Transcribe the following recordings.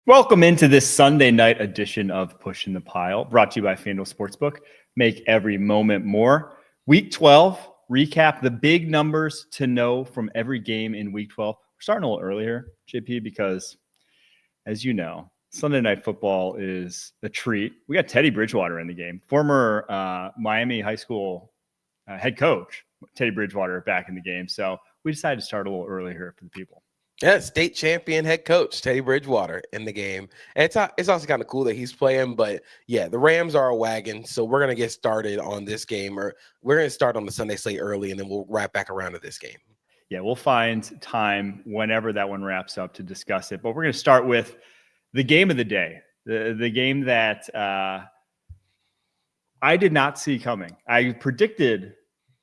Welcome into this Sunday night edition of Pushing the Pile, brought to you by FanDuel Sportsbook. Make every moment more. Week 12, recap the big numbers to know from every game in Week 12. We're starting a little earlier, JP, because as you know, Sunday Night Football is a treat. We got Teddy Bridgewater in the game, former Miami High School head coach, Teddy Bridgewater back in the game. So we decided to start a little early here for the people. Yeah, state champion head coach Teddy Bridgewater in the game. And it's also kind of cool that he's playing, but yeah, the Rams are a wagon, so we're going to get started on this game, or we're going to start on the Sunday slate early, and then we'll wrap back around to this game. Yeah, we'll find time whenever that one wraps up to discuss it, but we're going to start with the game of the day, the game that I did not see coming. I predicted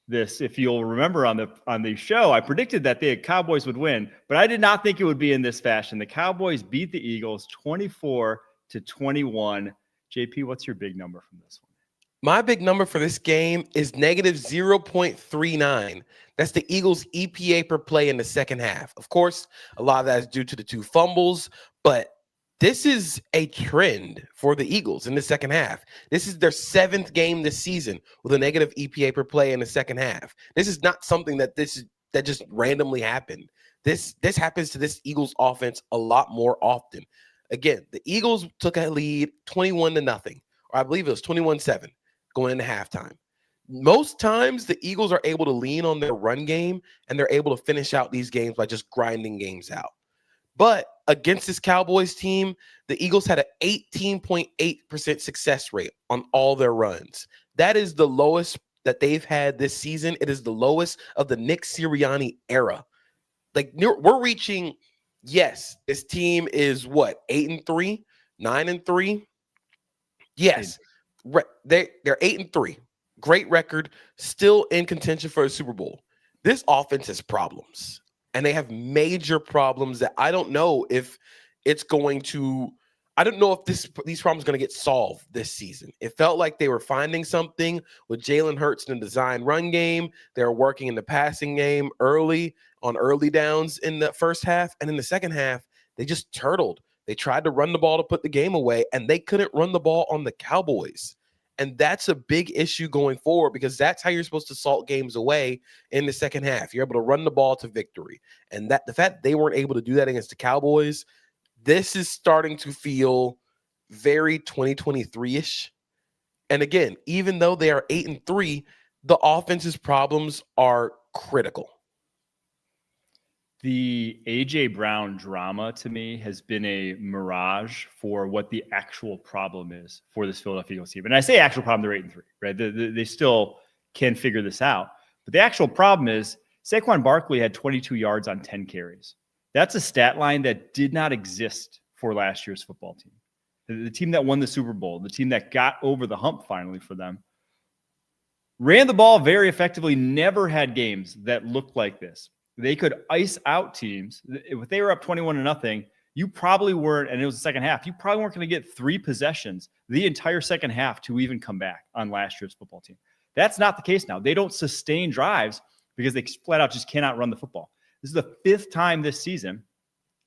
this, if you'll remember on the show, I predicted that the Cowboys would win, but I did not think it would be in this fashion. The Cowboys beat the Eagles 24-21. JP, what's your big number from this one? My big number for this game is negative 0.39. That's the Eagles' EPA per play in the second half. Of course, a lot of that is due to the two fumbles, but this is a trend for the Eagles in the second half. This is their seventh game this season with a negative EPA per play in the second half. This is not something that just randomly happened. This happens to this Eagles offense a lot more often. Again, the Eagles took a lead 21-0, or I believe it was 21-7 going into halftime. Most times the Eagles are able to lean on their run game, and they're able to finish out these games by just grinding games out. But against this Cowboys team, the Eagles had an 18.8% success rate on all their runs. That is the lowest that they've had this season. It is the lowest of the Nick Sirianni era. Like, we're reaching, yes, this team is what, 8-3, 9-3? Yes, they're 8-3. Great record, still in contention for a Super Bowl. This offense has problems. And they have major problems that I don't know if these problems are going to get solved this season. It felt like they were finding something with Jalen Hurts in the design run game. They were working in the passing game early downs in the first half. And in the second half, they just turtled. They tried to run the ball to put the game away, and they couldn't run the ball on the Cowboys. And that's a big issue going forward, because that's how you're supposed to salt games away in the second half. You're able to run the ball to victory. And that the fact they weren't able to do that against the Cowboys, this is starting to feel very 2023-ish. And again, even though they are 8-3, the offense's problems are critical. The A.J. Brown drama, to me, has been a mirage for what the actual problem is for this Philadelphia Eagles team. And I say actual problem, they're 8-3, right? They still can figure this out. But the actual problem is Saquon Barkley had 22 yards on 10 carries. That's a stat line that did not exist for last year's football team. The team that won the Super Bowl, the team that got over the hump finally for them, ran the ball very effectively, never had games that looked like this. They could ice out teams. If they were up 21-0, you probably weren't, and it was the second half, you probably weren't going to get 3 possessions the entire second half to even come back on last year's football team. That's not the case now. They don't sustain drives because they flat out just cannot run the football. This is the 5th time this season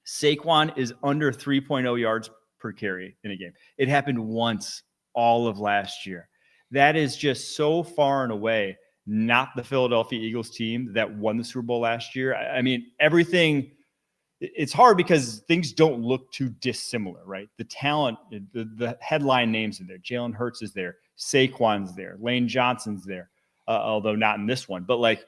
Saquon is under 3.0 yards per carry in a game. It happened once all of last year. That is just so far and away not the Philadelphia Eagles team that won the Super Bowl last year. I mean, everything, it's hard because things don't look too dissimilar, right? The talent, the headline names are there. Jalen Hurts is there. Saquon's there. Lane Johnson's there, although not in this one. But, like,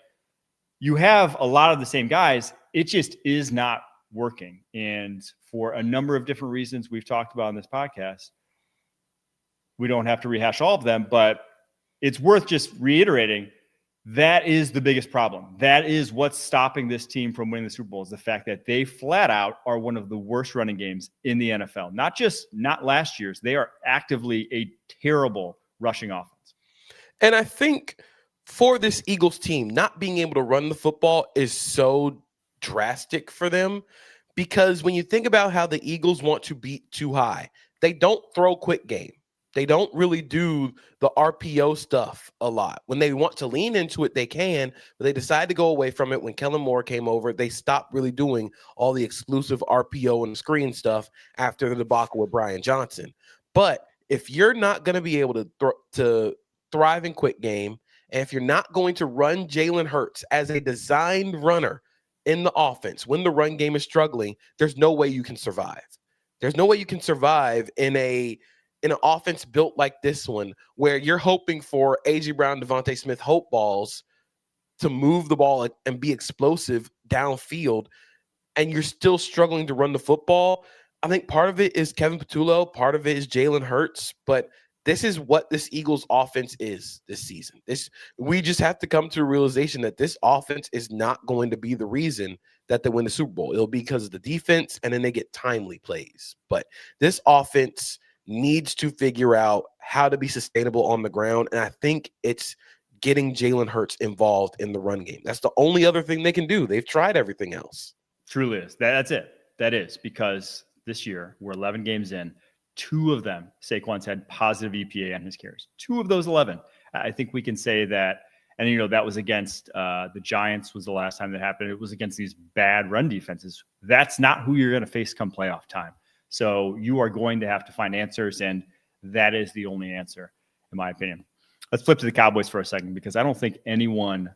you have a lot of the same guys. It just is not working. And for a number of different reasons we've talked about on this podcast, we don't have to rehash all of them, but it's worth just reiterating. That is the biggest problem. That is what's stopping this team from winning the Super Bowl, is the fact that they flat out are one of the worst running games in the NFL. Not last year's. They are actively a terrible rushing offense. And I think for this Eagles team, not being able to run the football is so drastic for them, because when you think about how the Eagles want to beat too high, they don't throw quick game. They don't really do the RPO stuff a lot. When they want to lean into it, they can, but they decide to go away from it. When Kellen Moore came over, they stopped really doing all the exclusive RPO and screen stuff after the debacle with Brian Johnson. But if you're not going to be able to thrive in quick game, and if you're not going to run Jalen Hurts as a designed runner in the offense when the run game is struggling, there's no way you can survive. There's no way you can survive in an offense built like this one, where you're hoping for A.J. Brown, Devontae Smith hope balls to move the ball and be explosive downfield, and you're still struggling to run the football. I think part of it is Kevin Patullo, part of it is Jalen Hurts, but this is what this Eagles offense is this season. We just have to come to a realization that this offense is not going to be the reason that they win the Super Bowl. It'll be because of the defense, and then they get timely plays. But this offense needs to figure out how to be sustainable on the ground, and I think it's getting Jalen Hurts involved in the run game. That's the only other thing they can do. They've tried everything else. Truly is. That's it. That is because this year we're 11 games in. 2 of them, Saquon's had positive EPA on his carries. 2 of those 11. I think we can say that. And, that was against the Giants was the last time that happened. It was against these bad run defenses. That's not who you're going to face come playoff time. So you are going to have to find answers, and that is the only answer, in my opinion. Let's flip to the Cowboys for a second, because I don't think anyone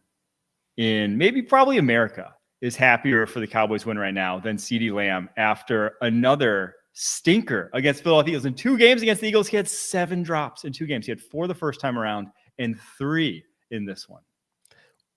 in probably America is happier for the Cowboys win right now than CeeDee Lamb after another stinker against Philadelphia Eagles. In 2 games against the Eagles, he had 7 drops in 2 games. He had 4 the first time around and 3 in this one.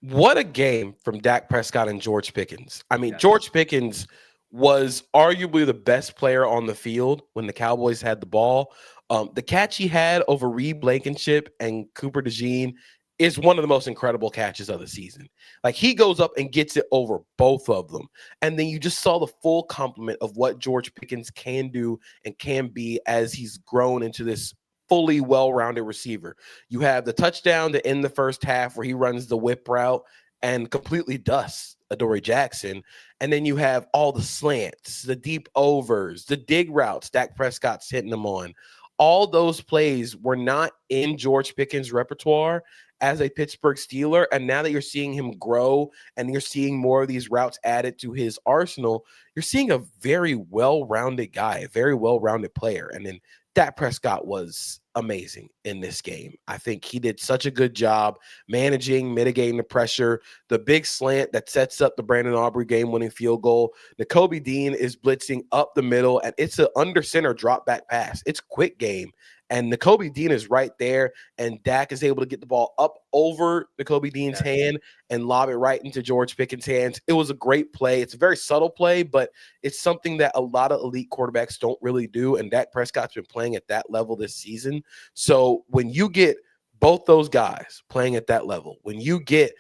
What a game from Dak Prescott and George Pickens. I mean, George Pickens was arguably the best player on the field when the Cowboys had the ball. The catch he had over Reed Blankenship and Cooper DeJean is one of the most incredible catches of the season. Like, he goes up and gets it over both of them. And then you just saw the full complement of what George Pickens can do and can be as he's grown into this fully well-rounded receiver. You have the touchdown to end the first half where he runs the whip route and completely dusts Adoree Jackson. And then you have all the slants, the deep overs, the dig routes Dak Prescott's hitting them on. All those plays were not in George Pickens' repertoire as a Pittsburgh Steeler. And now that you're seeing him grow and you're seeing more of these routes added to his arsenal, you're seeing a very well-rounded guy, a very well-rounded player. And then Dak Prescott was amazing in this game. I think he did such a good job managing, mitigating the pressure. The big slant that sets up the Brandon Aubrey game-winning field goal. Nakobe Dean is blitzing up the middle, and it's an under-center drop-back pass. It's quick game, and Nakobe Dean is right there, and Dak is able to get the ball up over Nakobe Dean's hand and lob it right into George Pickens' hands. It was a great play. It's a very subtle play, but it's something that a lot of elite quarterbacks don't really do, and Dak Prescott's been playing at that level this season. So when you get both those guys playing at that level, when you get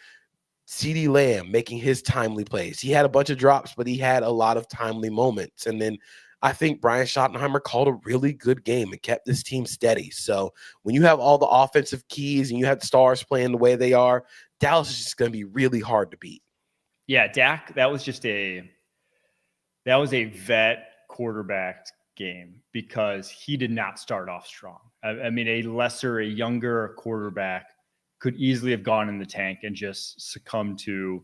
CeeDee Lamb making his timely plays, he had a bunch of drops, but he had a lot of timely moments. And then I think Brian Schottenheimer called a really good game and kept this team steady. So when you have all the offensive keys and you have the stars playing the way they are, Dallas is just going to be really hard to beat. Yeah, Dak, that was a vet quarterback game because he did not start off strong. I mean, a younger quarterback could easily have gone in the tank and just succumbed to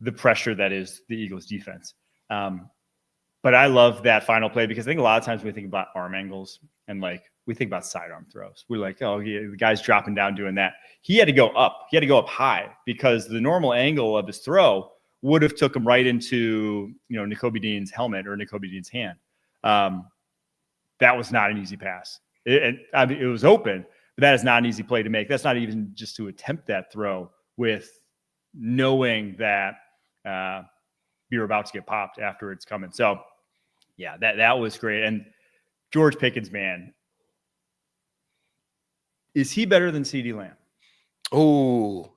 the pressure that is the Eagles defense. But I love that final play because I think a lot of times when we think about arm angles and we think about sidearm throws, we're like, oh, the guy's dropping down doing that. He had to go up. He had to go up high because the normal angle of his throw would have took him right into, Nakobe Dean's helmet or Nakobe Dean's hand. That was not an easy pass. It was open, but that is not an easy play to make. That's not even just to attempt that throw with knowing that you're about to get popped after it's coming. So, yeah, that was great. And George Pickens, man, is he better than CeeDee Lamb? Oh,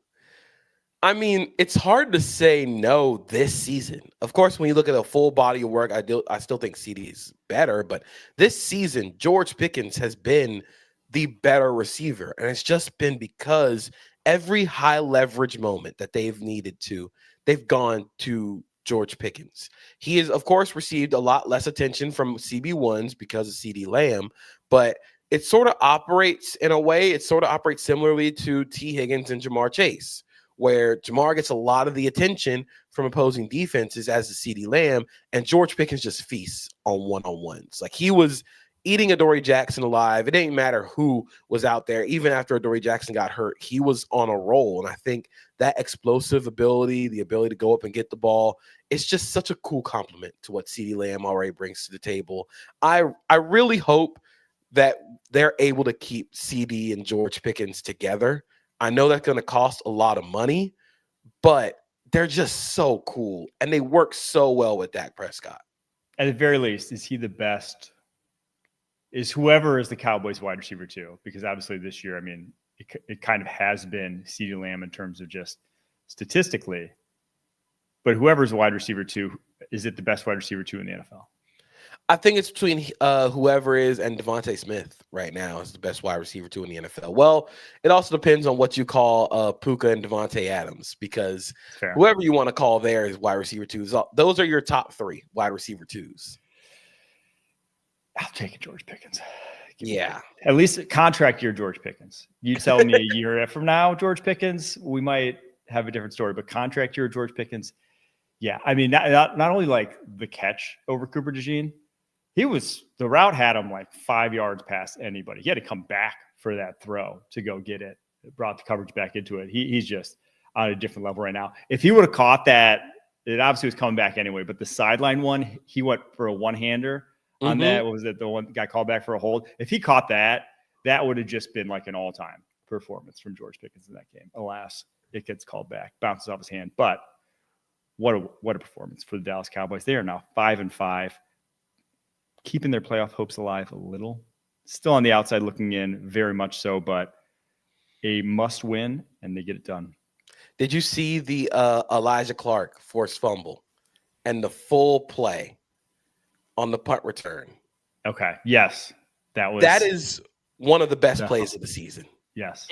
I mean, it's hard to say no this season. Of course, when you look at a full body of work, I still think CeeDee is better. But this season, George Pickens has been the better receiver. And it's just been because every high leverage moment that they've needed to, they've gone to George Pickens. He has, of course, received a lot less attention from CB1s because of CeeDee Lamb, but it sort of operates in a way, it sort of operates similarly to T. Higgins and Jamar Chase, where Jamar gets a lot of the attention from opposing defenses as the CeeDee Lamb, and George Pickens just feasts on one-on-ones. Like, he was eating Adoree Jackson alive. It didn't matter who was out there. Even after Adoree Jackson got hurt, he was on a roll. And I think that explosive ability, the ability to go up and get the ball, it's just such a cool compliment to what CeeDee Lamb already brings to the table. I really hope that they're able to keep CeeDee and George Pickens together. I know that's going to cost a lot of money, but they're just so cool, and they work so well with Dak Prescott. At the very least, is he the best? Is whoever is the Cowboys wide receiver too? Because obviously this year, I mean, it kind of has been CeeDee Lamb in terms of just statistically. But whoever's wide receiver two, is it the best wide receiver two in the NFL? I think it's between whoever is and Devontae Smith right now is the best wide receiver two in the NFL. Well, it also depends on what you call Puka and Devontae Adams, because whoever you want to call there is wide receiver twos. Those are your top three wide receiver twos. I'll take it, George Pickens. Yeah. At least contract year George Pickens. You tell me a year from now, George Pickens, we might have a different story. But contract year George Pickens, yeah. I mean, not only like the catch over Cooper DeJean, the route had him like 5 yards past anybody. He had to come back for that throw to go get it. It brought the coverage back into it. He's just on a different level right now. If he would have caught that, it obviously was coming back anyway. But the sideline one, he went for a one-hander on that. What was it? The one got called back for a hold. If he caught that, that would have just been like an all-time performance from George Pickens in that game. Alas, it gets called back, bounces off his hand. But what a performance for the Dallas Cowboys. They are now 5-5. Keeping their playoff hopes alive a little. Still on the outside looking in, very much so, but a must win, and they get it done. Did you see the Elijah Clark forced fumble and the full play on the punt return? Okay. Yes. That is one of the best plays of the season. Yes.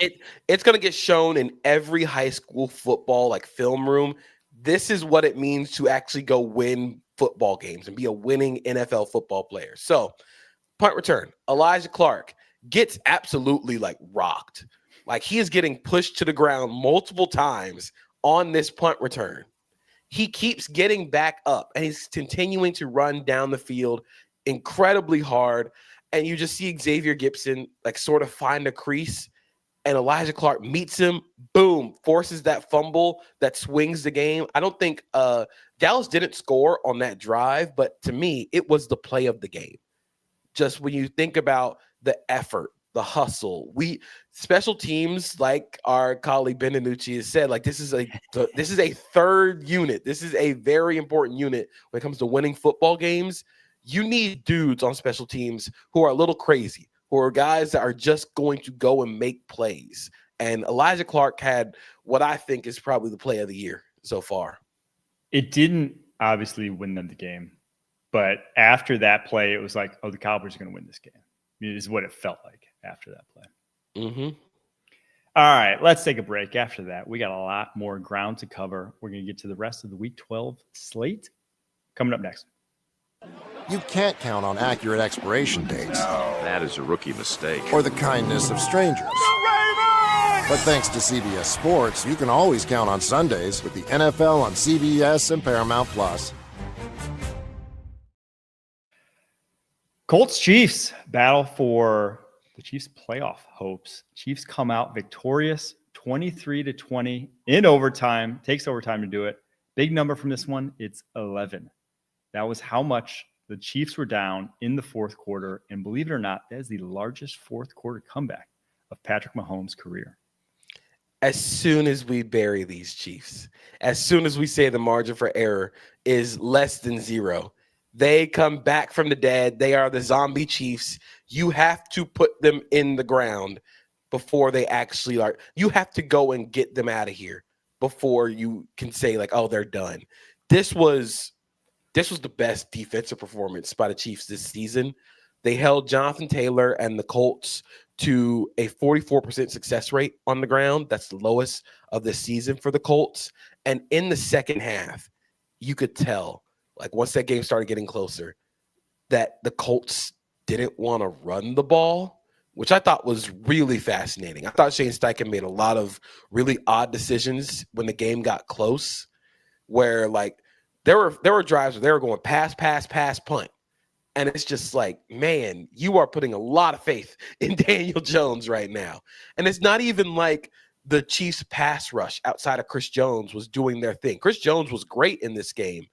It's going to get shown in every high school football like film room. This is what it means to actually go win football games and be a winning NFL football player. So, punt return, Elijah Clark gets absolutely like rocked. Like, he is getting pushed to the ground multiple times on this punt return. He keeps getting back up and he's continuing to run down the field incredibly hard. And you just see Xavier Gipson like sort of find a crease, and Elijah Clark meets him, boom, forces that fumble that swings the game. I don't think Dallas didn't score on that drive, but to me, it was the play of the game. Just when you think about the effort, the hustle, special teams, like our colleague Benanucci has said, like this is a third unit. This is a very important unit when it comes to winning football games. You need dudes on special teams who are a little crazy, who are guys that are just going to go and make plays. And Elijah Clark had what I think is probably the play of the year so far. It didn't obviously win them the game, but after that play, it was like, oh, the Cowboys are going to win this game. It is what it felt like after that play. Mm-hmm. All right, let's take a break. After that, we got a lot more ground to cover. We're going to get to the rest of the Week 12 slate coming up next. You can't count on accurate expiration dates. That is a rookie mistake. Or the kindness of strangers. But thanks to CBS Sports, you can always count on Sundays with the NFL on CBS and Paramount+. Colts Chiefs battle for the Chiefs playoff hopes. Chiefs come out victorious 23-20 in overtime. Takes overtime to do it. Big number from this one, it's 11. That was how much the Chiefs were down in the fourth quarter. And believe it or not, that is the largest fourth quarter comeback of Patrick Mahomes' career. As soon as we bury these Chiefs, as soon as we say the margin for error is less than 0, they come back from the dead. They are the zombie Chiefs. You have to put them in the ground before they actually are. You have to go and get them out of here before you can say like, oh, they're done. This was the best defensive performance by the Chiefs this season. They held Jonathan Taylor and the Colts to a 44% success rate on the ground. That's the lowest of the season for the Colts. And in the second half, you could tell, like once that game started getting closer, that the Colts didn't want to run the ball. which I thought was really fascinating. I thought Shane Steichen made a lot of really odd decisions when the game got close, where like there were drives where they were going pass, punt. And it's just like, man, you are putting a lot of faith in Daniel Jones right now. And it's not even like the Chiefs pass rush outside of Chris Jones was doing their thing. Chris Jones was great in this game,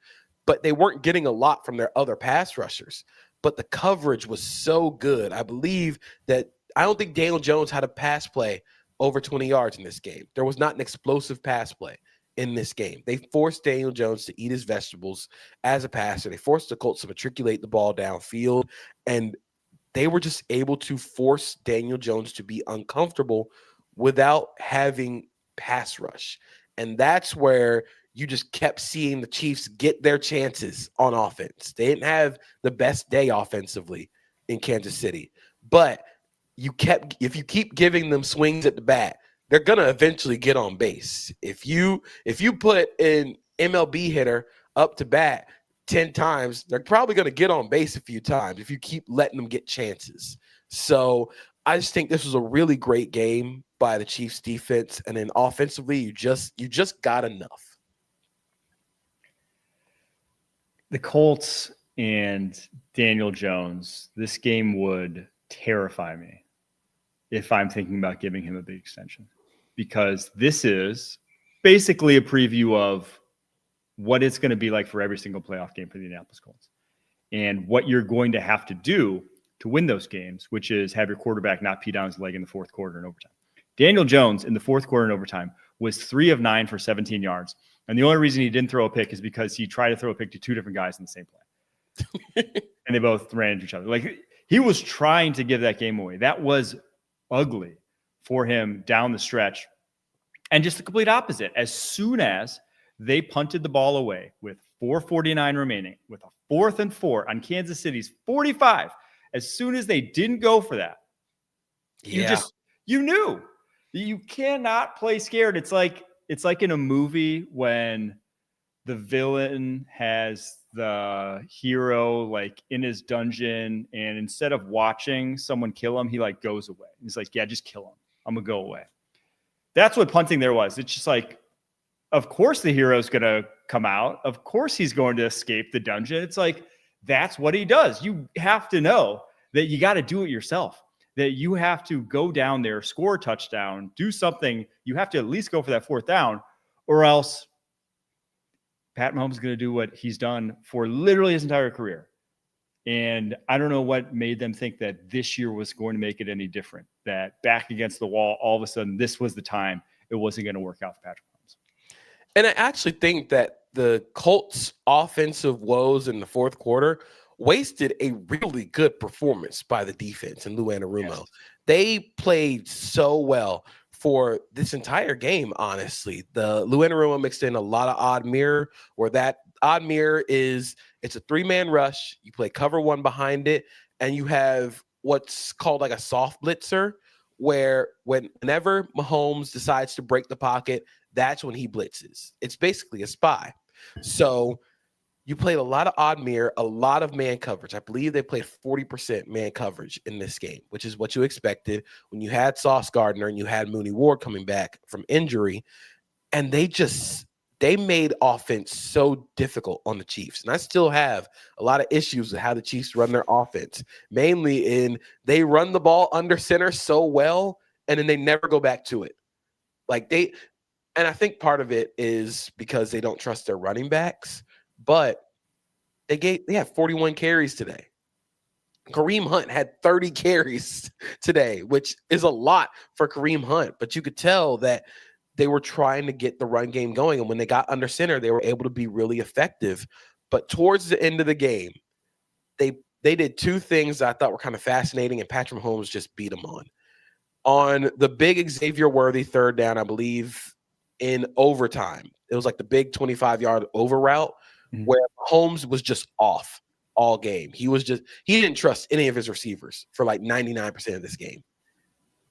but they weren't getting a lot from their other pass rushers. But the coverage was so good. I don't think Daniel Jones had a pass play over 20 yards in this game. There was not an explosive pass play in this game. They forced Daniel Jones to eat his vegetables as a passer. They forced the Colts to matriculate the ball downfield, and they were just able to force Daniel Jones to be uncomfortable without having pass rush. And that's where you just kept seeing the Chiefs get their chances on offense. They didn't have the best day offensively in Kansas City, but if you keep giving them swings at the bat, they're going to eventually get on base. If you put an MLB hitter up to bat 10 times, they're probably going to get on base a few times if you keep letting them get chances. So I just think this was a really great game by the Chiefs defense. And then offensively, you just got enough. The Colts and Daniel Jones, this game would terrify me if I'm thinking about giving him a big extension, because this is basically a preview of what it's going to be like for every single playoff game for the Indianapolis Colts and what you're going to have to do to win those games, which is have your quarterback not pee down his leg in the fourth quarter and overtime. Daniel Jones in the fourth quarter and overtime was 3 of 9 for 17 yards. And the only reason he didn't throw a pick is because he tried to throw a pick to 2 different guys in the same play. And they both ran into each other. Like, he was trying to give that game away. That was ugly for him down the stretch. And just the complete opposite. As soon as they punted the ball away with 4:49 remaining, with a 4th and 4 on Kansas City's 45, as soon as they didn't go for that, you knew you cannot play scared. It's like in a movie when the villain has the hero like in his dungeon, and instead of watching someone kill him, he like goes away. He's like, yeah, just kill him. I'm gonna go away. That's what punting there was. It's just like, of course the hero's gonna come out. Of course he's going to escape the dungeon. It's like, that's what he does. You have to know that you got to do it yourself, that you have to go down there, score a touchdown, do something. You have to at least go for that 4th down, or else Pat Mahomes is going to do what he's done for literally his entire career. And I don't know what made them think that this year was going to make it any different, that back against the wall, all of a sudden, this was the time it wasn't going to work out for Patrick Mahomes. And I actually think that the Colts' offensive woes in the fourth quarter wasted a really good performance by the defense and Lou Anarumo. Yes. They played so well for this entire game, honestly. The Lou Anarumo mixed in a lot of odd mirror, where that odd mirror is, it's a 3-man rush. You play cover 1 behind it, and you have what's called like a soft blitzer, where whenever Mahomes decides to break the pocket, that's when he blitzes. It's basically a spy. So you played a lot of odd mirror, a lot of man coverage. I believe they played 40% man coverage in this game, which is what you expected when you had Sauce Gardner and you had Mooney Ward coming back from injury. And they made offense so difficult on the Chiefs. And I still have a lot of issues with how the Chiefs run their offense, mainly in they run the ball under center so well, and then they never go back to it. And I think part of it is because they don't trust their running backs. But they had 41 carries today. Kareem Hunt had 30 carries today, which is a lot for Kareem Hunt. But you could tell that they were trying to get the run game going. And when they got under center, they were able to be really effective. But towards the end of the game, they did 2 things that I thought were kind of fascinating, and Patrick Mahomes just beat them on. On the big Xavier Worthy 3rd down, I believe, in overtime, it was like the big 25-yard over route, where Mahomes was just off all game. He didn't trust any of his receivers for like 99% of this game.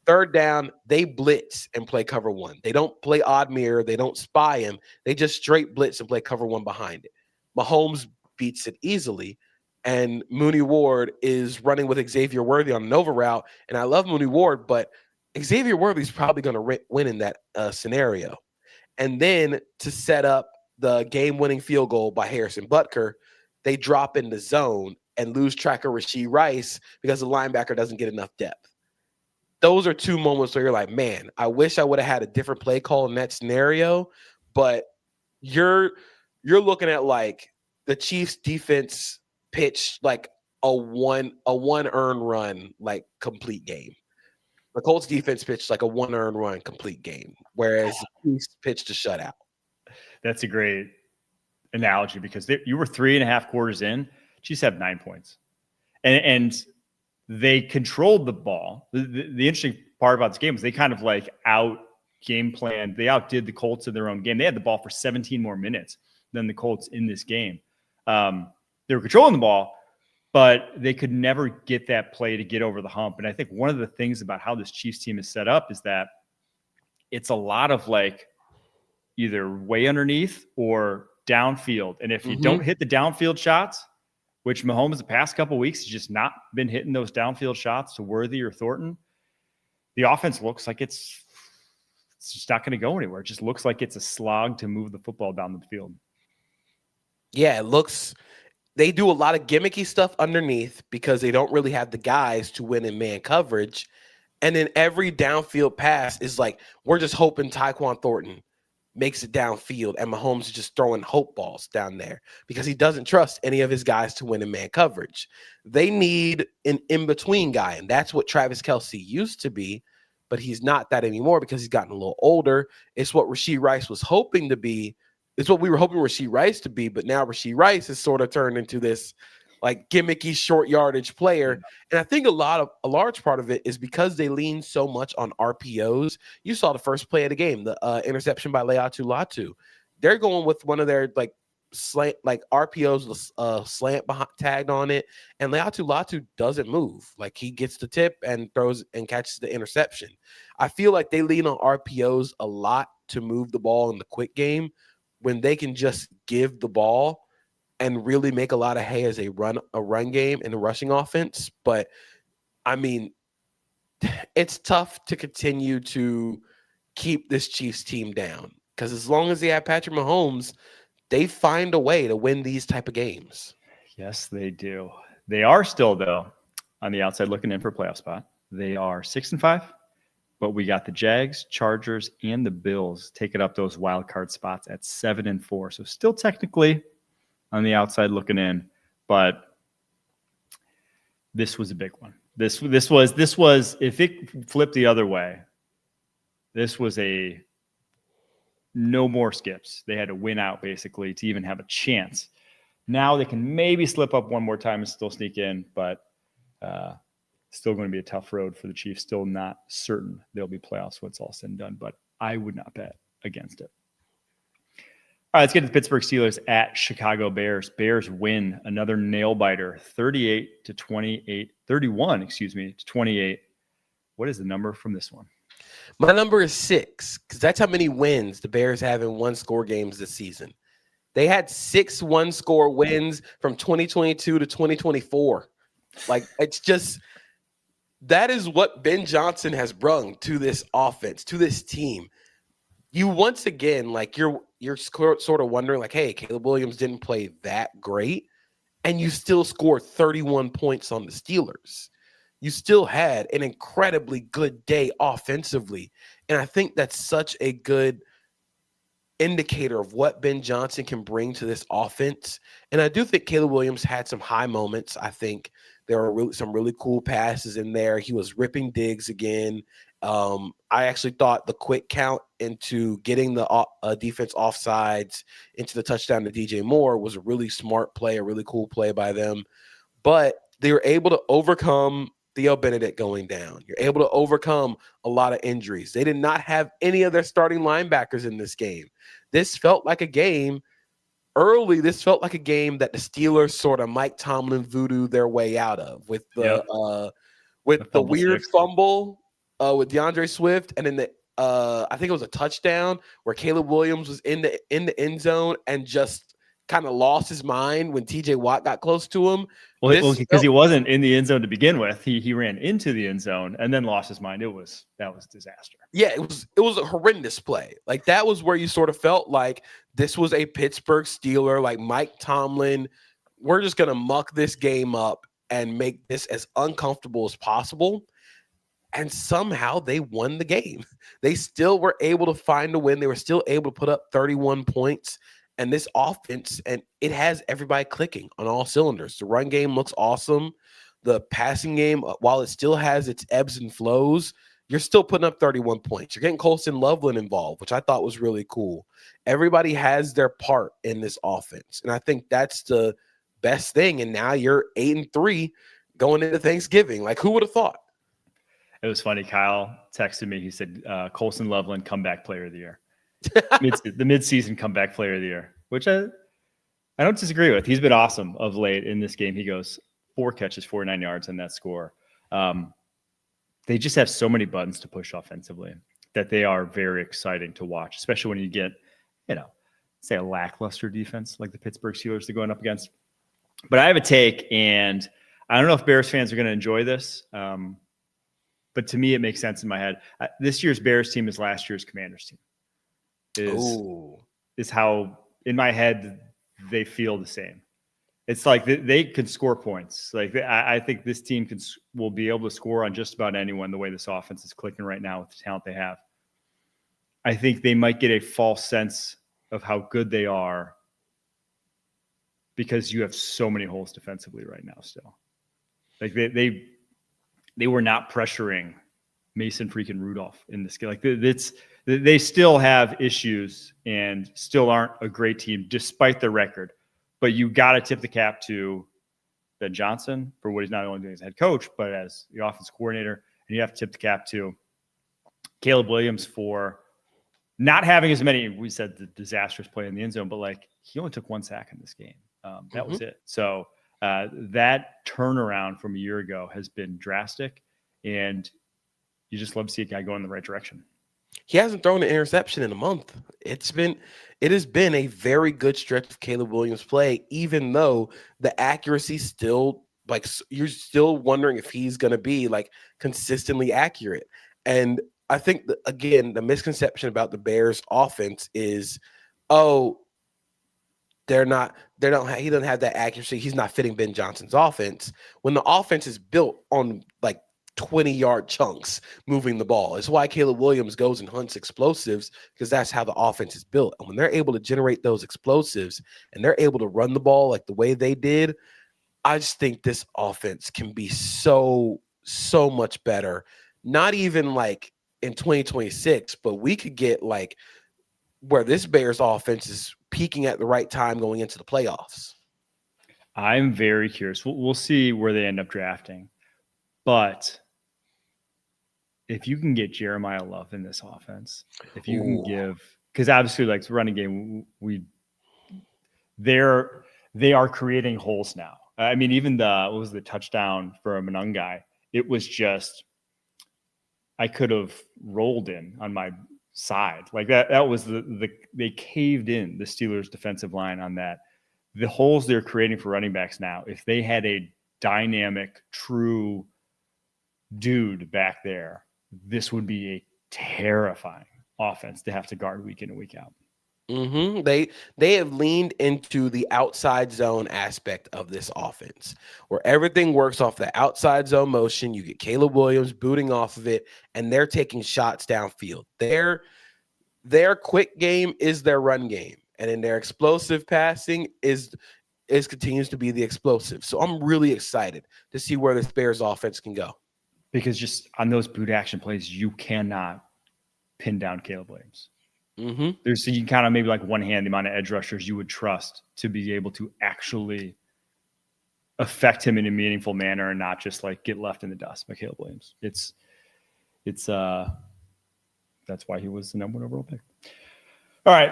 3rd down, they blitz and play cover 1. They don't play odd mirror. They don't spy him. They just straight blitz and play cover 1 behind it. Mahomes beats it easily. and Mooney Ward is running with Xavier Worthy on an over route. And I love Mooney Ward, but Xavier Worthy is probably going to win in that scenario. And then to set up the game-winning field goal by Harrison Butker, they drop in the zone and lose track of Rashee Rice because the linebacker doesn't get enough depth. Those are two moments where you're like, man, I wish I would have had a different play call in that scenario. But you're looking at like the Chiefs defense pitched like a one earned run, like complete game. The Colts defense pitched like a one earned run complete game, whereas the Chiefs pitched a shutout. That's a great analogy because you were 3.5 quarters in. Chiefs have 9 points, and they controlled the ball. The interesting part about this game was they kind of like game plan. They outdid the Colts in their own game. They had the ball for 17 more minutes than the Colts in this game. They were controlling the ball, but they could never get that play to get over the hump. And I think one of the things about how this Chiefs team is set up is that it's a lot of like either way underneath or downfield. And if you don't hit the downfield shots, which Mahomes the past couple of weeks has just not been hitting those downfield shots to Worthy or Thornton, the offense looks like it's just not going to go anywhere. It just looks like it's a slog to move the football down the field. Yeah, they do a lot of gimmicky stuff underneath because they don't really have the guys to win in man coverage. And then every downfield pass is like, we're just hoping Tyquan Thornton makes it downfield and Mahomes is just throwing hope balls down there because he doesn't trust any of his guys to win in man coverage. They need an in-between guy, and that's what Travis Kelce used to be, but he's not that anymore because he's gotten a little older. It's what Rashee Rice was hoping to be. It's what we were hoping Rashee Rice to be, but now Rashee Rice has sort of turned into this like gimmicky short yardage player. And I think a large part of it is because they lean so much on RPOs. You saw the first play of the game, the interception by Leatu Latu. They're going with one of their like slant, like RPOs with slant tagged on it, and Leatu Latu doesn't move. Like he gets the tip and throws and catches the interception. I feel like they lean on RPOs a lot to move the ball in the quick game when they can just give the ball and really make a lot of hay as a run game and a rushing offense. But I mean, it's tough to continue to keep this Chiefs team down because as long as they have Patrick Mahomes, they find a way to win these type of games. Yes, they do. They are still, though, on the outside looking in for a playoff spot. They are 6-5, but we got the Jags, Chargers, and the Bills taking up those wild card spots at 7-4. So still technically on the outside looking in, but this was a big one. This was if it flipped the other way, this was a no more skips. They had to win out basically to even have a chance. Now they can maybe slip up one more time and still sneak in, but still going to be a tough road for the Chiefs. Still not certain they'll be playoffs when it's all said and done, but I would not bet against it. All right, let's get to the Pittsburgh Steelers at Chicago Bears. Bears win another nail biter, 31 to 28. What is the number from this one? My number is 6 because that's how many wins the Bears have in one-score games this season. They had 6 one-score wins from 2022 to 2024. Like, it's just that is what Ben Johnson has brung to this offense, to this team. You once again, like you're sort of wondering, like, hey, Caleb Williams didn't play that great, and you still scored 31 points on the Steelers. You still had an incredibly good day offensively, and I think that's such a good indicator of what Ben Johnson can bring to this offense. And I do think Caleb Williams had some high moments. I think there were some really cool passes in there. He was ripping digs again. I actually thought the quick count into getting the defense offsides into the touchdown to DJ Moore was a really smart play, a really cool play by them. But they were able to overcome Theo Benedict going down. You're able to overcome a lot of injuries. They did not have any of their starting linebackers in this game. This felt like a game early. This felt like a game that the Steelers sort of Mike Tomlin voodoo their way out of with the weird fumble with DeAndre Swift, and then I think it was a touchdown where Caleb Williams was in the end zone and just kind of lost his mind when TJ Watt got close to him. Well, because he wasn't in the end zone to begin with. He ran into the end zone and then lost his mind. That was disaster. Yeah, it was a horrendous play. Like, that was where you sort of felt like this was a Pittsburgh Steeler, like Mike Tomlin. We're just going to muck this game up and make this as uncomfortable as possible. And somehow they won the game. They still were able to find a win. They were still able to put up 31 points. And this offense, and it has everybody clicking on all cylinders. The run game looks awesome. The passing game, while it still has its ebbs and flows, you're still putting up 31 points. You're getting Colston Loveland involved, which I thought was really cool. Everybody has their part in this offense. And I think that's the best thing. And now you're 8-3 going into Thanksgiving. Like, who would have thought? It was funny. Kyle texted me. He said, Colston Loveland, comeback player of the year. The midseason comeback player of the year, which I don't disagree with. He's been awesome of late in this game. He goes 4 catches, 49 yards in that score. They just have so many buttons to push offensively that they are very exciting to watch, especially when you get, say a lackluster defense like the Pittsburgh Steelers they're going up against. But I have a take, and I don't know if Bears fans are going to enjoy this, but to me, it makes sense in my head. This year's Bears team is last year's Commanders team. Is how, in my head, they feel the same. It's like they can score points. Like, I think this team will be able to score on just about anyone the way this offense is clicking right now with the talent they have. I think they might get a false sense of how good they are because you have so many holes defensively right now still. Like, they were not pressuring Mason freaking Rudolph in this game. Like, they still have issues and still aren't a great team despite their record. But you got to tip the cap to Ben Johnson for what he's not only doing as head coach, but as the offense coordinator. And you have to tip the cap to Caleb Williams for not having as many, we said, the disastrous play in the end zone, but like, he only took 1 sack in this game. That was it. So that turnaround from a year ago has been drastic, and you just love to see a guy go in the right direction. He hasn't thrown an interception in a month. It has been a very good stretch of Caleb Williams play, even though the accuracy still, like, you're still wondering if he's going to be like consistently accurate. And I think that, again, the misconception about the Bears offense is, he doesn't have that accuracy. He's not fitting Ben Johnson's offense. When the offense is built on like 20-yard chunks moving the ball. It's why Caleb Williams goes and hunts explosives, because that's how the offense is built. And when they're able to generate those explosives and they're able to run the ball like the way they did, I just think this offense can be so much better. Not even like in 2026, but we could get like where this Bears offense is peaking at the right time going into the playoffs. I'm very curious. We'll see where they end up drafting. But if you can get Jeremiah Love in this offense, if you can give, because obviously, like, the running game, they are creating holes now. I mean, even what was the touchdown for a Monungai? It was just, I could have rolled in on my side. Like, that was they caved in the Steelers defensive line on that. The holes they're creating for running backs now, if they had a dynamic, true dude back there, this would be a terrifying offense to have to guard week in and week out. Mm-hmm. They have leaned into the outside zone aspect of this offense, where everything works off the outside zone motion. You get Caleb Williams booting off of it, and they're taking shots downfield. Their quick game is their run game, and in their explosive passing is continues to be the explosive. So I'm really excited to see where this Bears offense can go. Because just on those boot action plays, you cannot pin down Caleb Williams. Mm-hmm. So you can count on maybe like one hand the amount of edge rushers you would trust to be able to actually affect him in a meaningful manner and not just like get left in the dust by Caleb Williams. It's that's why he was the number 1 overall pick. All right,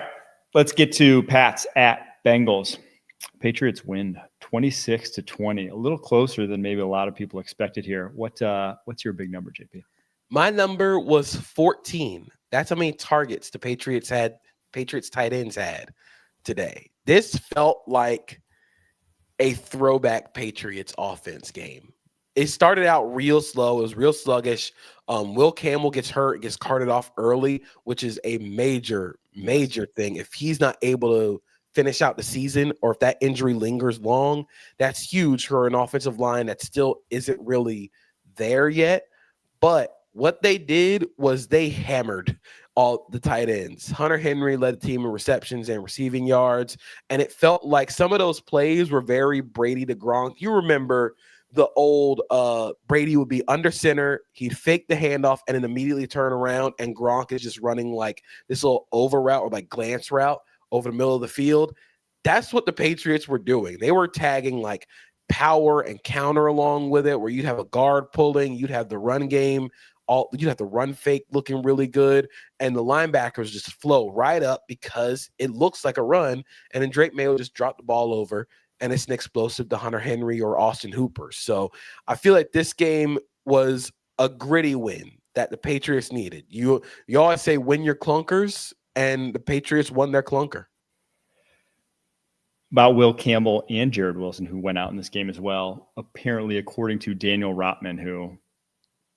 let's get to Pats at Bengals. Patriots win 26-20, a little closer than maybe a lot of people expected here. What's your big number, JP? My number was 14. That's how many targets the Patriots tight ends had today. This felt like a throwback Patriots offense game. It started out real slow. It was real sluggish. Will Campbell gets hurt, gets carted off early, which is a major thing. If he's not able to finish out the season, or if that injury lingers long, that's huge for an offensive line that still isn't really there yet. But what they did was they hammered all the tight ends. Hunter Henry led the team in receptions and receiving yards, and it felt like some of those plays were very Brady to Gronk. You remember the old Brady would be under center, he'd fake the handoff and then immediately turn around, and Gronk is just running like this little over route or like glance route over the middle of the field. That's what the Patriots were doing. They were tagging like power and counter along with it, where you'd have a guard pulling, you'd have the run game, you'd have the run fake looking really good, and the linebackers just flow right up because it looks like a run, and then Drake May will just drop the ball over, and it's an explosive to Hunter Henry or Austin Hooper. So I feel like this game was a gritty win that the Patriots needed. You always say win your clunkers, and the Patriots won their clunker. About Will Campbell and Jared Wilson, who went out in this game as well. Apparently, according to Daniel Rotman, who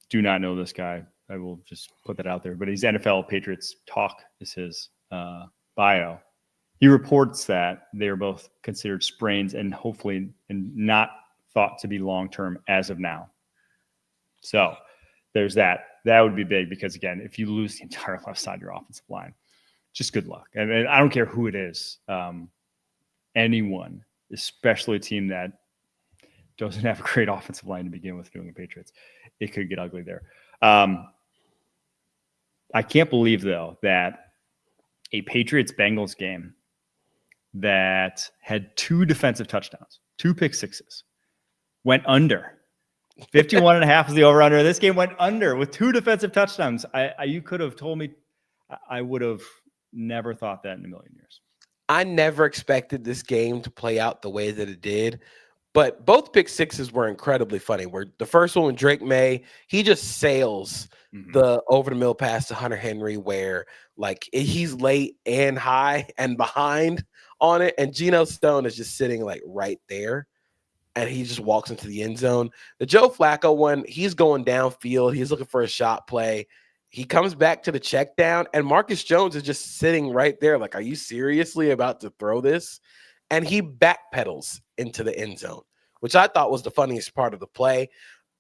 do not know this guy, I will just put that out there, but he's NFL Patriots Talk is his bio. He reports that they are both considered sprains and hopefully not thought to be long-term as of now. So there's that. That would be big because, again, if you lose the entire left side of your offensive line, just good luck. I mean, I don't care who it is. Anyone, especially a team that doesn't have a great offensive line to begin with, New England Patriots, it could get ugly there. I can't believe, though, that a Patriots-Bengals game that had 2 defensive touchdowns, 2 pick sixes, went under. 51.5 is the over-under. This game went under with 2 defensive touchdowns. You could have told me, I would have never thought that in a million years. I never expected this game to play out the way that it did, but both pick sixes were incredibly funny. Where the first one with Drake May, he just sails the over the middle pass to Hunter Henry, where like he's late and high and behind on it, and Geno Stone is just sitting like right there, and he just walks into the end zone. The Joe Flacco one, he's going downfield, he's looking for a shot play. He comes back to the check down, and Marcus Jones is just sitting right there. Like, are you seriously about to throw this? And he backpedals into the end zone, which I thought was the funniest part of the play.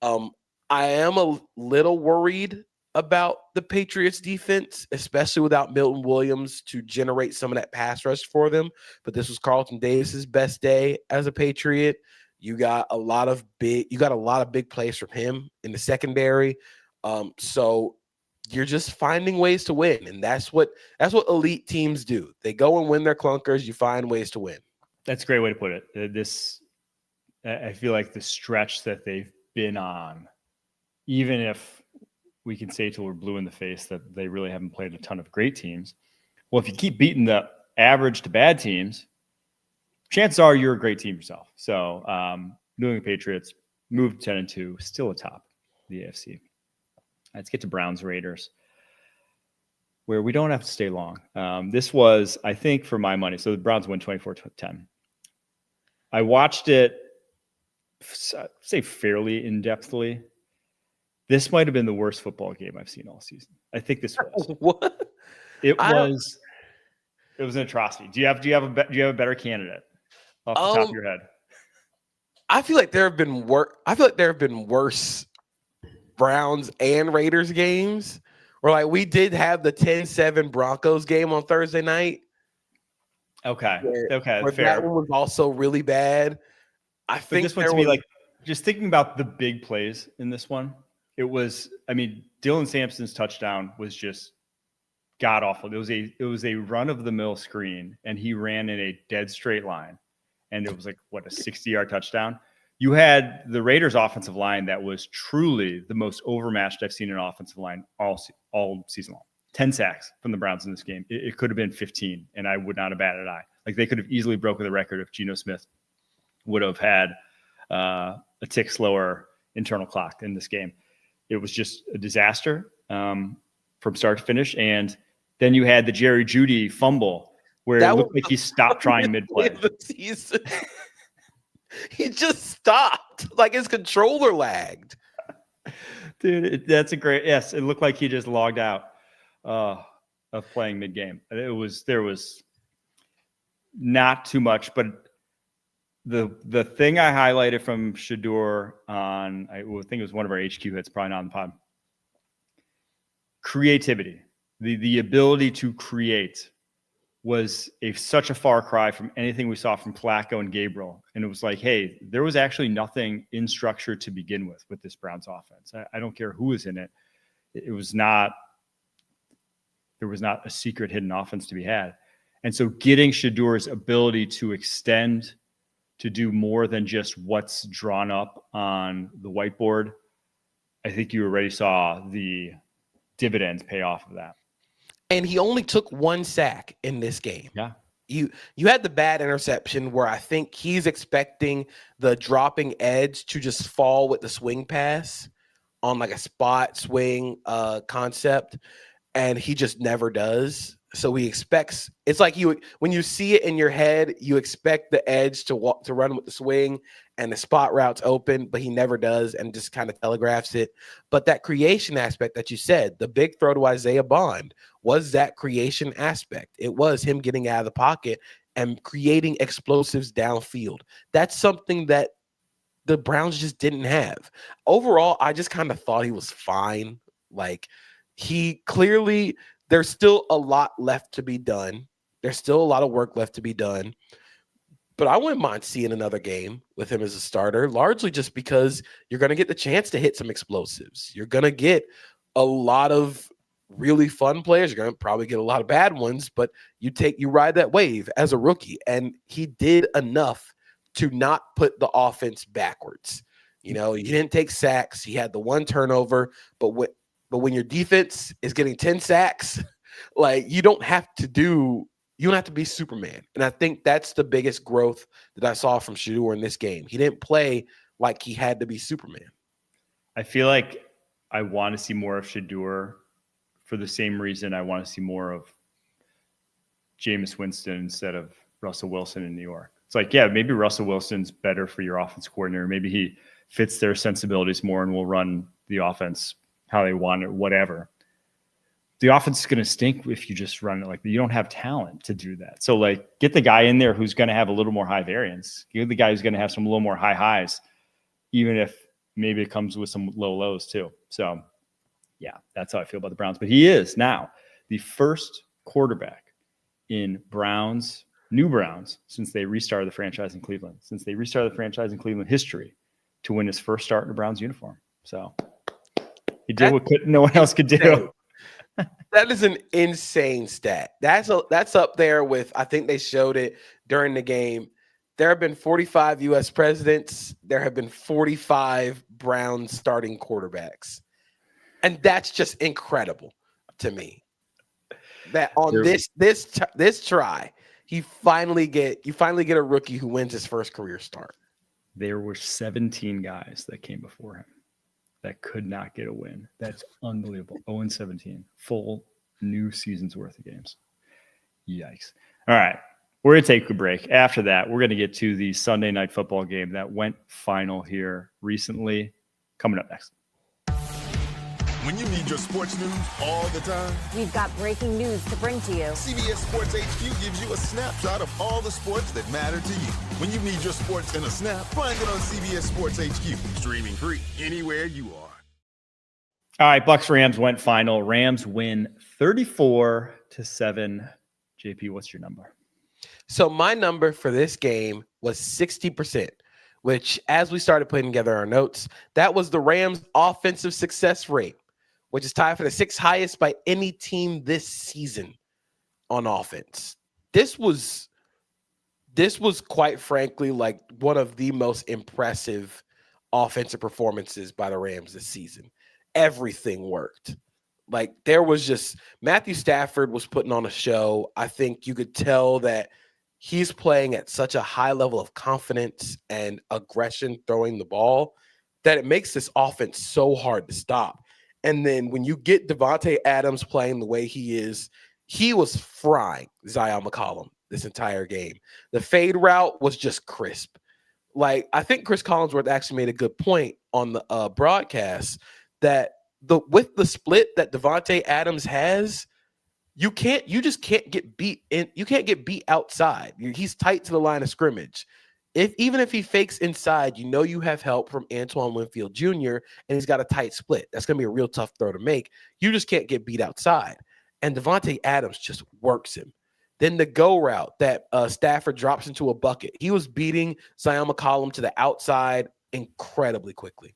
I am a little worried about the Patriots defense, especially without Milton Williams to generate some of that pass rush for them. But this was Carlton Davis's best day as a Patriot. You got a lot of big plays from him in the secondary. So you're just finding ways to win, and that's what elite teams do. They go and win their clunkers. You find ways to win. That's a great way to put it. I feel like the stretch that they've been on, even if we can say till we're blue in the face that they really haven't played a ton of great teams. Well, if you keep beating the average to bad teams, chances are you're a great team yourself. So New England Patriots moved 10-2, still atop the AFC. Let's get to Browns Raiders, where we don't have to stay long. This was, I think, for my money. So the Browns win 24-10. I watched it, say, fairly in-depthly. This might have been the worst football game I've seen all season. I think this was. What? It was an atrocity. Do you have a better candidate off the top of your head? I feel like there have been worse Browns and Raiders games. Or like we did have the 10-7 Broncos game on Thursday night. Okay. Where Fair. That one was also really bad. I think this one to me, like, just thinking about the big plays in this one, it was, I mean, Dylan Sampson's touchdown was just god awful. It was a run of the mill screen, and he ran in a dead straight line, and it was like a 60-yard touchdown. You had the Raiders offensive line that was truly the most overmatched I've seen an offensive line all season long. 10 sacks from the Browns in this game. It could have been 15, and I would not have batted an eye. Like, they could have easily broken the record if Geno Smith would have had a tick slower internal clock in this game. It was just a disaster from start to finish. And then you had the Jerry Jeudy fumble where That it looked was like he stopped trying mid-play. the season. He just stopped. Like his controller lagged. Dude, that's a great. Yes, it looked like he just logged out of playing mid-game. There was not too much, but the thing I highlighted from Shedeur on, I think it was one of our HQ hits, probably not on the pod. Creativity, the ability to create was such a far cry from anything we saw from Flacco and Gabriel. And it was like, hey, there was actually nothing in structure to begin with this Browns offense. I don't care who was in it. There was not a secret hidden offense to be had. And so getting Shedeur's ability to extend, to do more than just what's drawn up on the whiteboard, I think you already saw the dividends pay off of that. And he only took 1 sack in this game. Yeah. You had the bad interception where I think he's expecting the dropping edge to just fall with the swing pass on like a spot swing concept, and he just never does. So he expects, it's like when you see it in your head, you expect the edge to run with the swing and the spot routes open, but he never does and just kind of telegraphs it. But that creation aspect that you said, the big throw to Isaiah Bond was that creation aspect. It was him getting out of the pocket and creating explosives downfield. That's something that the Browns just didn't have. Overall, I just kind of thought he was fine. Like he clearly, there's still a lot left to be done. There's still a lot of work left to be done. But I wouldn't mind seeing another game with him as a starter, largely just because you're going to get the chance to hit some explosives. You're going to get a lot of really fun players. You're going to probably get a lot of bad ones, but you ride that wave as a rookie. And he did enough to not put the offense backwards. You know, he didn't take sacks. He had the 1 turnover, but when your defense is getting 10 sacks, like you don't have to be Superman. And I think that's the biggest growth that I saw from Shedeur in this game. He didn't play like he had to be Superman. I feel like I want to see more of Shedeur for the same reason I want to see more of Jameis Winston instead of Russell Wilson in New York. It's like, yeah, maybe Russell Wilson's better for your offense coordinator. Maybe he fits their sensibilities more and will run the offense how they want it, whatever. The offense is going to stink if you just run it like that. You don't have talent to do that. So, like, get the guy in there who's going to have a little more high variance. Get the guy who's going to have a little more high highs, even if maybe it comes with some low lows too. So, yeah, that's how I feel about the Browns. But he is now the first quarterback in New Browns, since they restarted the franchise in Cleveland, history, to win his first start in a Browns uniform. So he did what no one else could do. That is an insane stat. That's up there with, I think they showed it during the game. There have been 45 U.S. presidents. There have been 45 Browns starting quarterbacks. And that's just incredible to me. That on this try, you finally get a rookie who wins his first career start. There were 17 guys that came before him that could not get a win. That's unbelievable. 0-17, full new season's worth of games. Yikes. All right. We're going to take a break. After that, we're going to get to the Sunday night football game that went final here recently. Coming up next. When you need your sports news all the time, we've got breaking news to bring to you. CBS Sports HQ gives you a snapshot of all the sports that matter to you. When you need your sports in a snap, find it on CBS Sports HQ. Streaming free anywhere you are. All right, Bucs-Rams went final. Rams win 34-7. JP, what's your number? So my number for this game was 60%, which, as we started putting together our notes, that was the Rams' offensive success rate, which is tied for the 6th highest by any team this season on offense. This was quite frankly like one of the most impressive offensive performances by the Rams this season. Everything worked. Like, there was just Matthew Stafford was putting on a show. I think you could tell that he's playing at such a high level of confidence and aggression throwing the ball that it makes this offense so hard to stop. And then when you get Devontae Adams playing the way he is, he was frying Zion McCollum. this entire game. The fade route was just crisp. Like, I think Chris Collinsworth actually made a good point on the broadcast that with the split that Devontae Adams has, you just can't get beat in. You can't get beat outside. He's tight to the line of scrimmage. Even if he fakes inside, you have help from Antoine Winfield Jr. and he's got a tight split. That's going to be a real tough throw to make. You just can't get beat outside. And Devontae Adams just works him. Then the go route that Stafford drops into a bucket. He was beating Zion McCollum to the outside incredibly quickly.